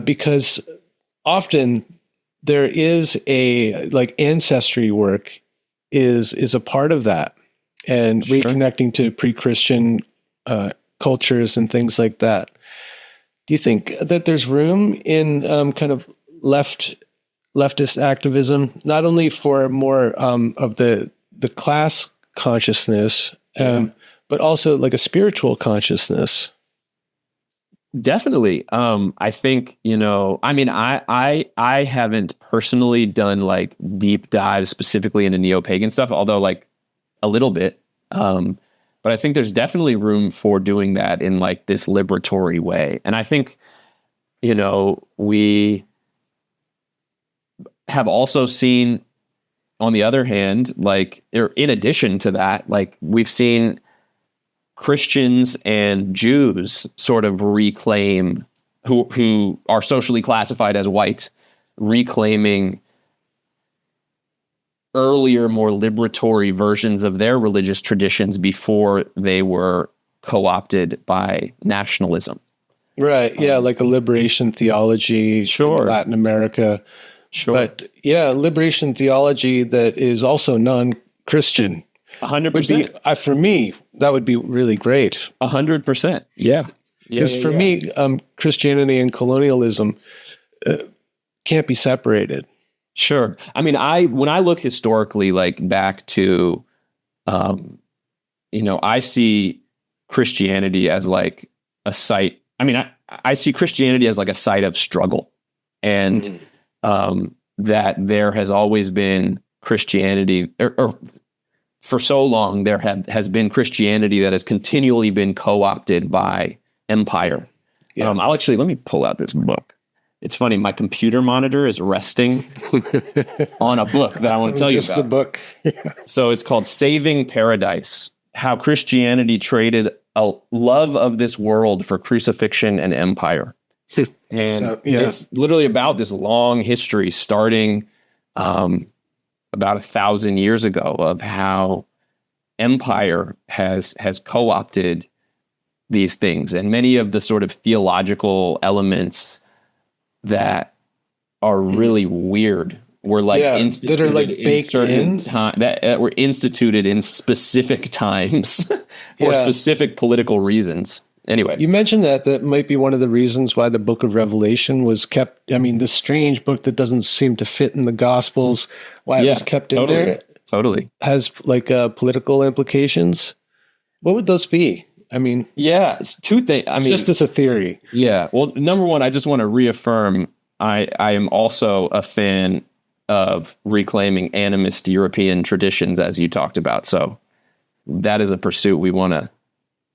because often there is like ancestry work is a part of that, and reconnecting to pre-Christian cultures and things like that. Do you think that there's room in kind of leftist activism, not only for more of the class consciousness, but also like a spiritual consciousness? Definitely. I think, I haven't personally done like deep dives specifically into neo-pagan stuff, although like a little bit. But I think there's definitely room for doing that in like this liberatory way. And I think, we have also seen, on the other hand, like, in addition to that, like we've seen Christians and Jews sort of reclaim, who are socially classified as white, reclaiming earlier, more liberatory versions of their religious traditions before they were co-opted by nationalism. Right. Yeah. Like a liberation theology in Latin America. Sure. But yeah, liberation theology that is also non-Christian. 100%. For me, that would be really great. 100%. Yeah. Because for me, Christianity and colonialism can't be separated. Sure. I mean, when I look historically, like back to, I see Christianity as like a site. I mean, I see Christianity as like a site of struggle, and that there has always been Christianity, or for so long there has been Christianity that has continually been co-opted by empire. Let me pull out this book. It's funny, my computer monitor is resting on a book that I want to tell you about. The book. So it's called Saving Paradise: How Christianity Traded a Love of This World for Crucifixion and Empire. And it's literally about this long history starting about 1,000 years ago of how empire has co-opted these things, and many of the sort of theological elements that are really weird were like that are like baked in that were instituted in specific times for specific political reasons. Anyway, you mentioned that might be one of the reasons why the book of Revelation was kept. I mean, this strange book that doesn't seem to fit in the Gospels, why it was kept in there. Totally. Has like political implications. What would those be? I mean, it's two things. I mean, just as a theory. Yeah. Well, number one, I just want to reaffirm I am also a fan of reclaiming animist European traditions, as you talked about. So that is a pursuit we want to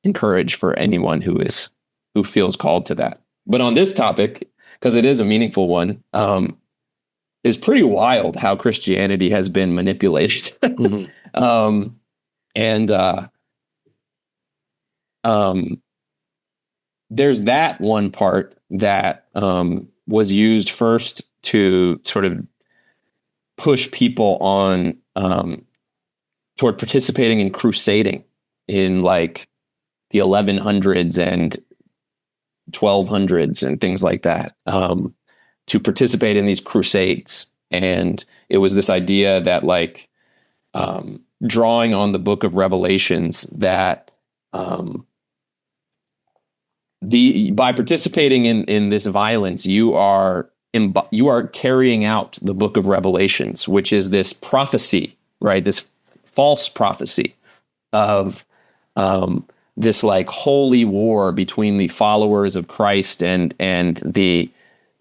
encourage for anyone who feels called to that. But on this topic, because it is a meaningful one, it's pretty wild how Christianity has been manipulated. There's that one part that was used first to sort of push people on toward participating in crusading in like the 1100s and 1200s and things like that, to participate in these crusades. And it was this idea that like drawing on the book of Revelations, that by participating in this violence, you are carrying out the book of Revelations, which is this prophecy, right? This false prophecy of this like holy war between the followers of Christ and the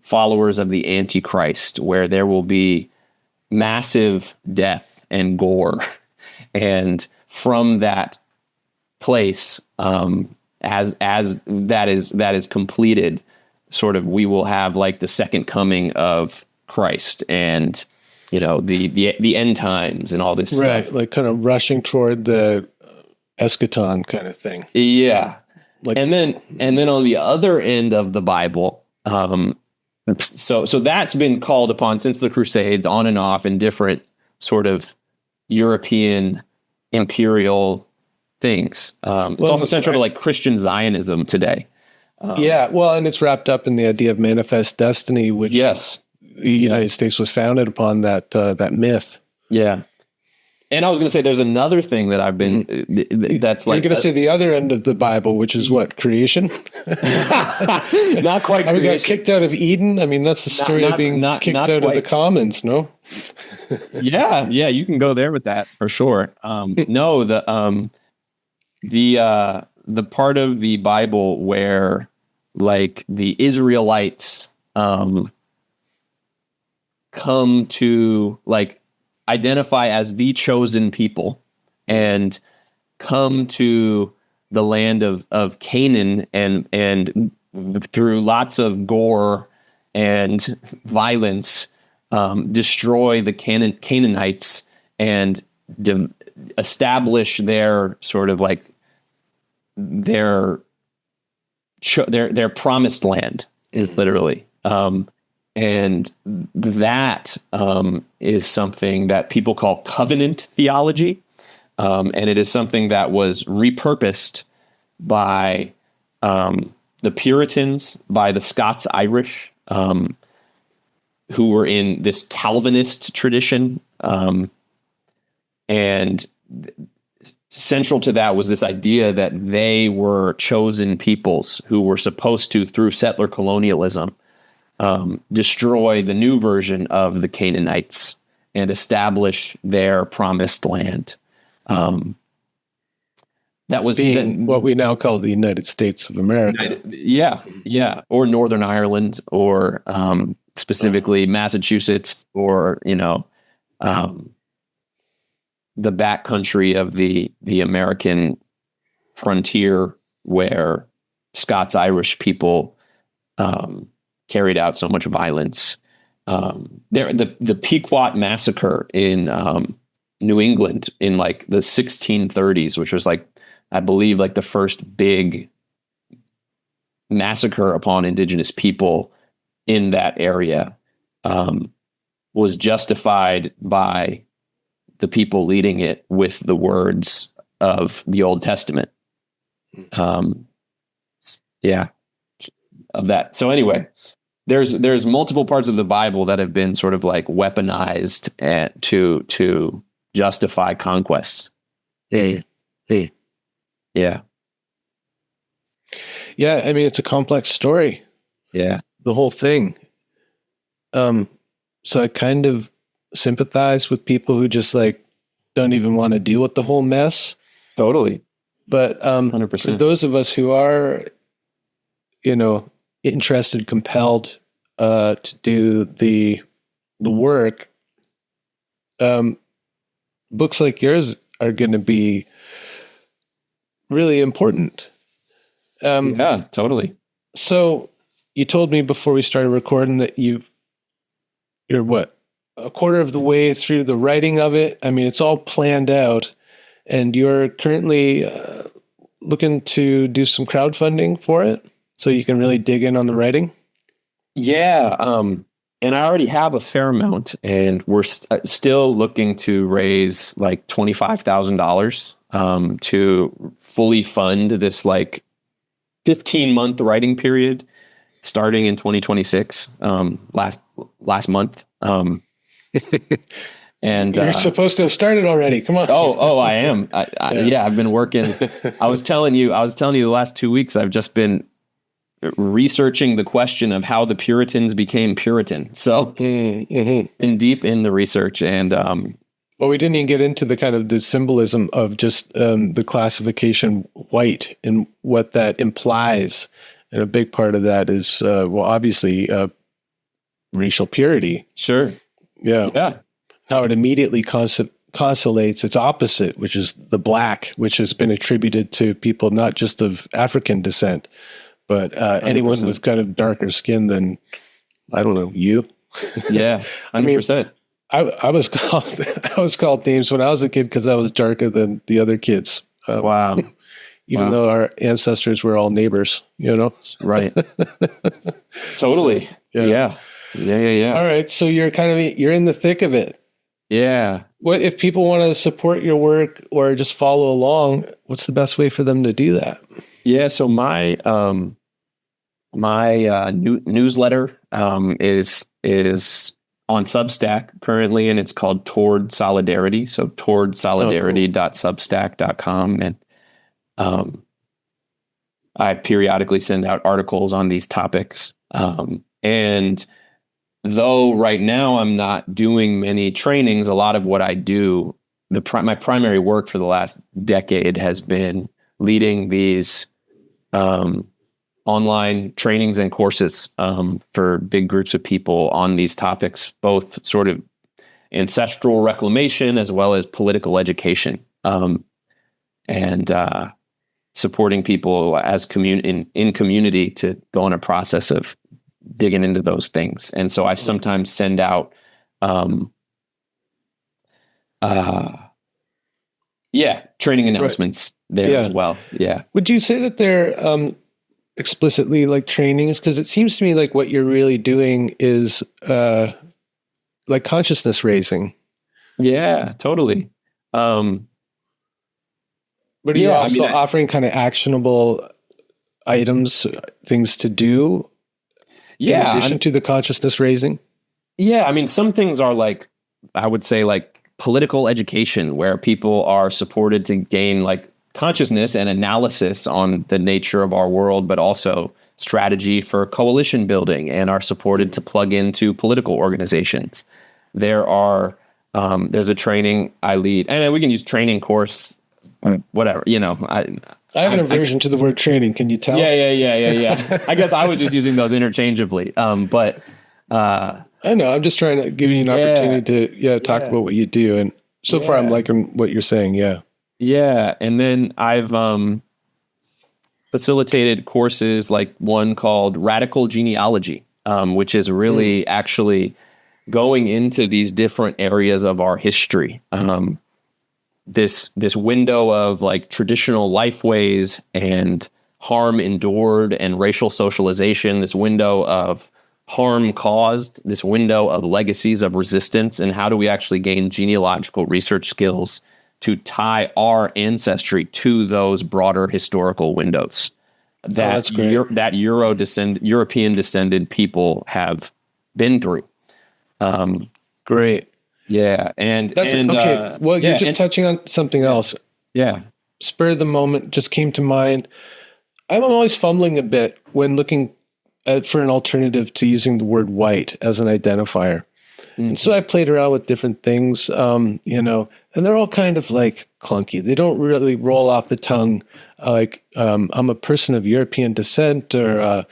followers of the Antichrist, where there will be massive death and gore. And from that place, as that is completed, sort of, we will have like the second coming of Christ and, the end times and all this Right. stuff. Like kind of rushing toward the eschaton kind of thing. Yeah. Like, And then on the other end of the Bible, so that's been called upon since the Crusades, on and off in different sort of European imperial things. It's also central to like Christian Zionism today. yeah. Well, and it's wrapped up in the idea of manifest destiny, which Yes. the United States was founded upon that myth. Yeah. And I was going to say, there's another thing that I've been, that's like, You're going to say the other end of the Bible, which is what? Creation? not quite. We got kicked out of Eden. I mean, that's the story of being kicked out of the commons, no? Yeah. You can go there with that for sure. No, the part of the Bible where like the Israelites, come to like identify as the chosen people and come to the land of Canaan and through lots of gore and violence, destroy the Canaanites and establish their sort of like their promised land, literally. And that is something that people call covenant theology. And it is something that was repurposed by the Puritans, by the Scots-Irish, who were in this Calvinist tradition. And central to that was this idea that they were chosen peoples who were supposed to, through settler colonialism, destroy the new version of the Canaanites and establish their promised land. That was what we now call the United States of America. Yeah. Or Northern Ireland, or specifically Massachusetts, or the backcountry of the American frontier, where Scots-Irish people carried out so much violence. The Pequot massacre in New England in like the 1630s, which was like, I believe, like the first big massacre upon indigenous people in that area, was justified by the people leading it with the words of the Old Testament. Of that. So anyway, there's multiple parts of the Bible that have been sort of like weaponized to justify conquests. Yeah. Yeah. I mean, it's a complex story. Yeah. The whole thing. So I kind of sympathize with people who just like don't even want to deal with the whole mess. Totally. But 100%. for those of us who are, interested, compelled to do the work, books like yours are going to be really important. Yeah, totally. So you told me before we started recording that you're what, a quarter of the way through the writing of it? I mean, it's all planned out, and you're currently looking to do some crowdfunding for it, so you can really dig in on the writing? Yeah. And I already have a fair amount, and we're still looking to raise like $25,000 to fully fund this like 15-month writing period starting in 2026, last month. And you're supposed to have started already. Come on. Oh, I am. Yeah, I've been working. I was telling you the last 2 weeks, I've just been researching the question of how the Puritans became Puritan. So in deep in the research, and well, we didn't even get into the kind of the symbolism of just the classification white and what that implies. And a big part of that is, obviously, racial purity. Sure. Yeah. How it immediately consolates its opposite, which is the black, which has been attributed to people not just of African descent, but anyone 100%. with kind of darker skin than, I don't know, you. Yeah, 100%. I was called I was called names when I was a kid because I was darker than the other kids. Wow. Even Wow. though our ancestors were all neighbors, Right. Totally. So, yeah. Yeah. All right. So you're in the thick of it. Yeah. What if people want to support your work or just follow along? What's the best way for them to do that? Yeah. So my newsletter is on Substack currently, and it's called Toward Solidarity. So towardsolidarity.substack.com. And I periodically send out articles on these topics. And though right now I'm not doing many trainings, a lot of what I do, my primary work for the last decade has been leading these online trainings and courses for big groups of people on these topics, both sort of ancestral reclamation as well as political education, and supporting people as in community to go on a process of digging into those things. And so I sometimes send out training announcements there as well. Yeah. Would you say that they're explicitly like trainings? Because it seems to me like what you're really doing is like consciousness raising. Yeah, totally. But are you also offering kind of actionable items, things to do in addition to the consciousness raising? Yeah, I mean, some things are like, I would say like political education, where people are supported to gain like consciousness and analysis on the nature of our world, but also strategy for coalition building, and are supported to plug into political organizations. There's a training I lead, and we can use training course, whatever, I have an aversion to the word training. Can you tell? Yeah. I guess I was just using those interchangeably. But I know, I'm just trying to give you an opportunity to talk about what you do. And so far I'm liking what you're saying. Yeah. Yeah. And then I've facilitated courses like one called Radical Genealogy, which is really actually going into these different areas of our history. This window of like traditional lifeways and harm endured and racial socialization, this window of harm caused, this window of legacies of resistance, and how do we actually gain genealogical research skills to tie our ancestry to those broader historical windows that European descended people have been through. Great. Yeah. Okay. Well, you're just touching on something else. Yeah. Spur of the moment just came to mind. I'm always fumbling a bit when looking for an alternative to using the word white as an identifier. Mm-hmm. And so I played around with different things, and they're all kind of like clunky. They don't really roll off the tongue. Like, I'm a person of European descent, or,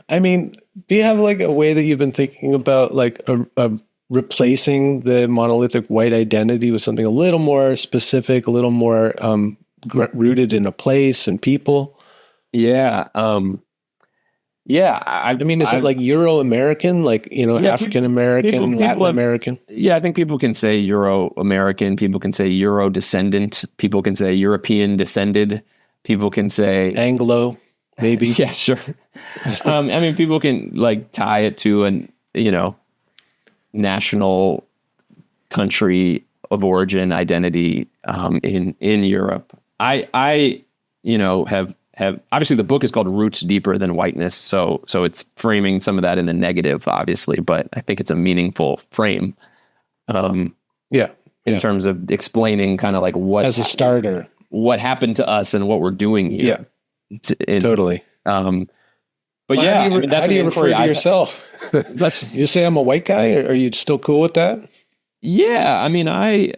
I mean, do you have like a way that you've been thinking about like replacing the monolithic white identity with something a little more specific, a little more rooted in a place and people? Yeah. I mean, is it like Euro-American, like, African-American, Latin American? Yeah, I think people can say Euro-American. People can say Euro-descendant. People can say European descended. People can say Anglo, maybe. Yeah, sure. I mean, people can like tie it to an, national country of origin identity in Europe. I have obviously the book is called Roots Deeper Than Whiteness, so it's framing some of that in the negative, obviously, but I think it's a meaningful frame. In terms of explaining kind of like what as a starter, what happened to us and what we're doing here. Yeah, totally. But how do you refer to yourself? You say I'm a white guy, or are you still cool with that? Yeah, I mean, I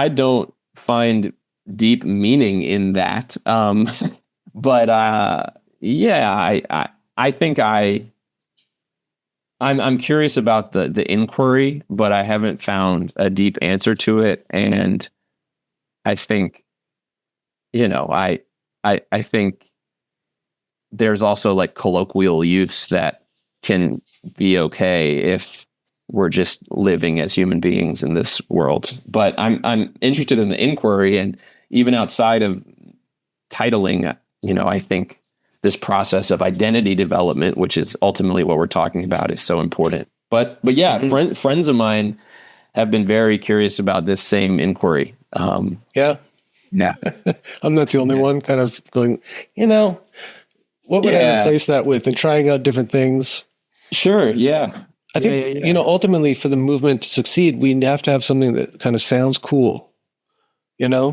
don't find deep meaning in that. But I think I'm curious about the inquiry, but I haven't found a deep answer to it. And I think, I think there's also like colloquial use that can be okay if we're just living as human beings in this world. But I'm interested in the inquiry, and even outside of titling, I think this process of identity development, which is ultimately what we're talking about, is so important. But yeah, friends of mine have been very curious about this same inquiry. Yeah. Yeah. I'm not the only one kind of going, what would I replace that with, and trying out different things. Sure. Yeah. I think, ultimately for the movement to succeed, we have to have something that kind of sounds cool, Yeah.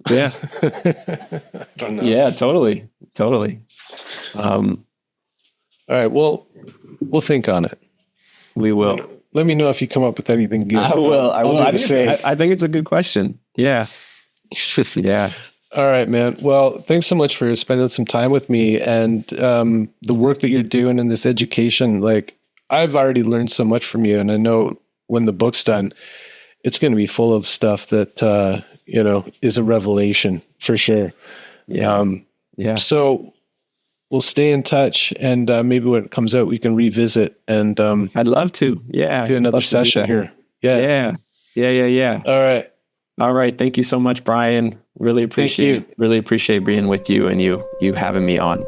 Yeah. I don't know. Yeah, totally. All right. Well, we'll think on it. We will. Let me know if you come up with anything good. I will. I'll do the same. I think it's a good question. Yeah. Yeah. All right, man. Well, thanks so much for spending some time with me, and the work that you're doing in this education. Like, I've already learned so much from you, and I know when the book's done, it's going to be full of stuff that, is a revelation for sure. Yeah. So we'll stay in touch, and maybe when it comes out, we can revisit and I'd love to. Yeah. do another session here. Yeah. Yeah. All right. Thank you so much, Brian. Really appreciate being with you and you having me on.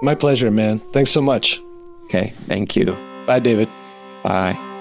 My pleasure, man. Thanks so much. Okay. Thank you. Bye, David. Bye.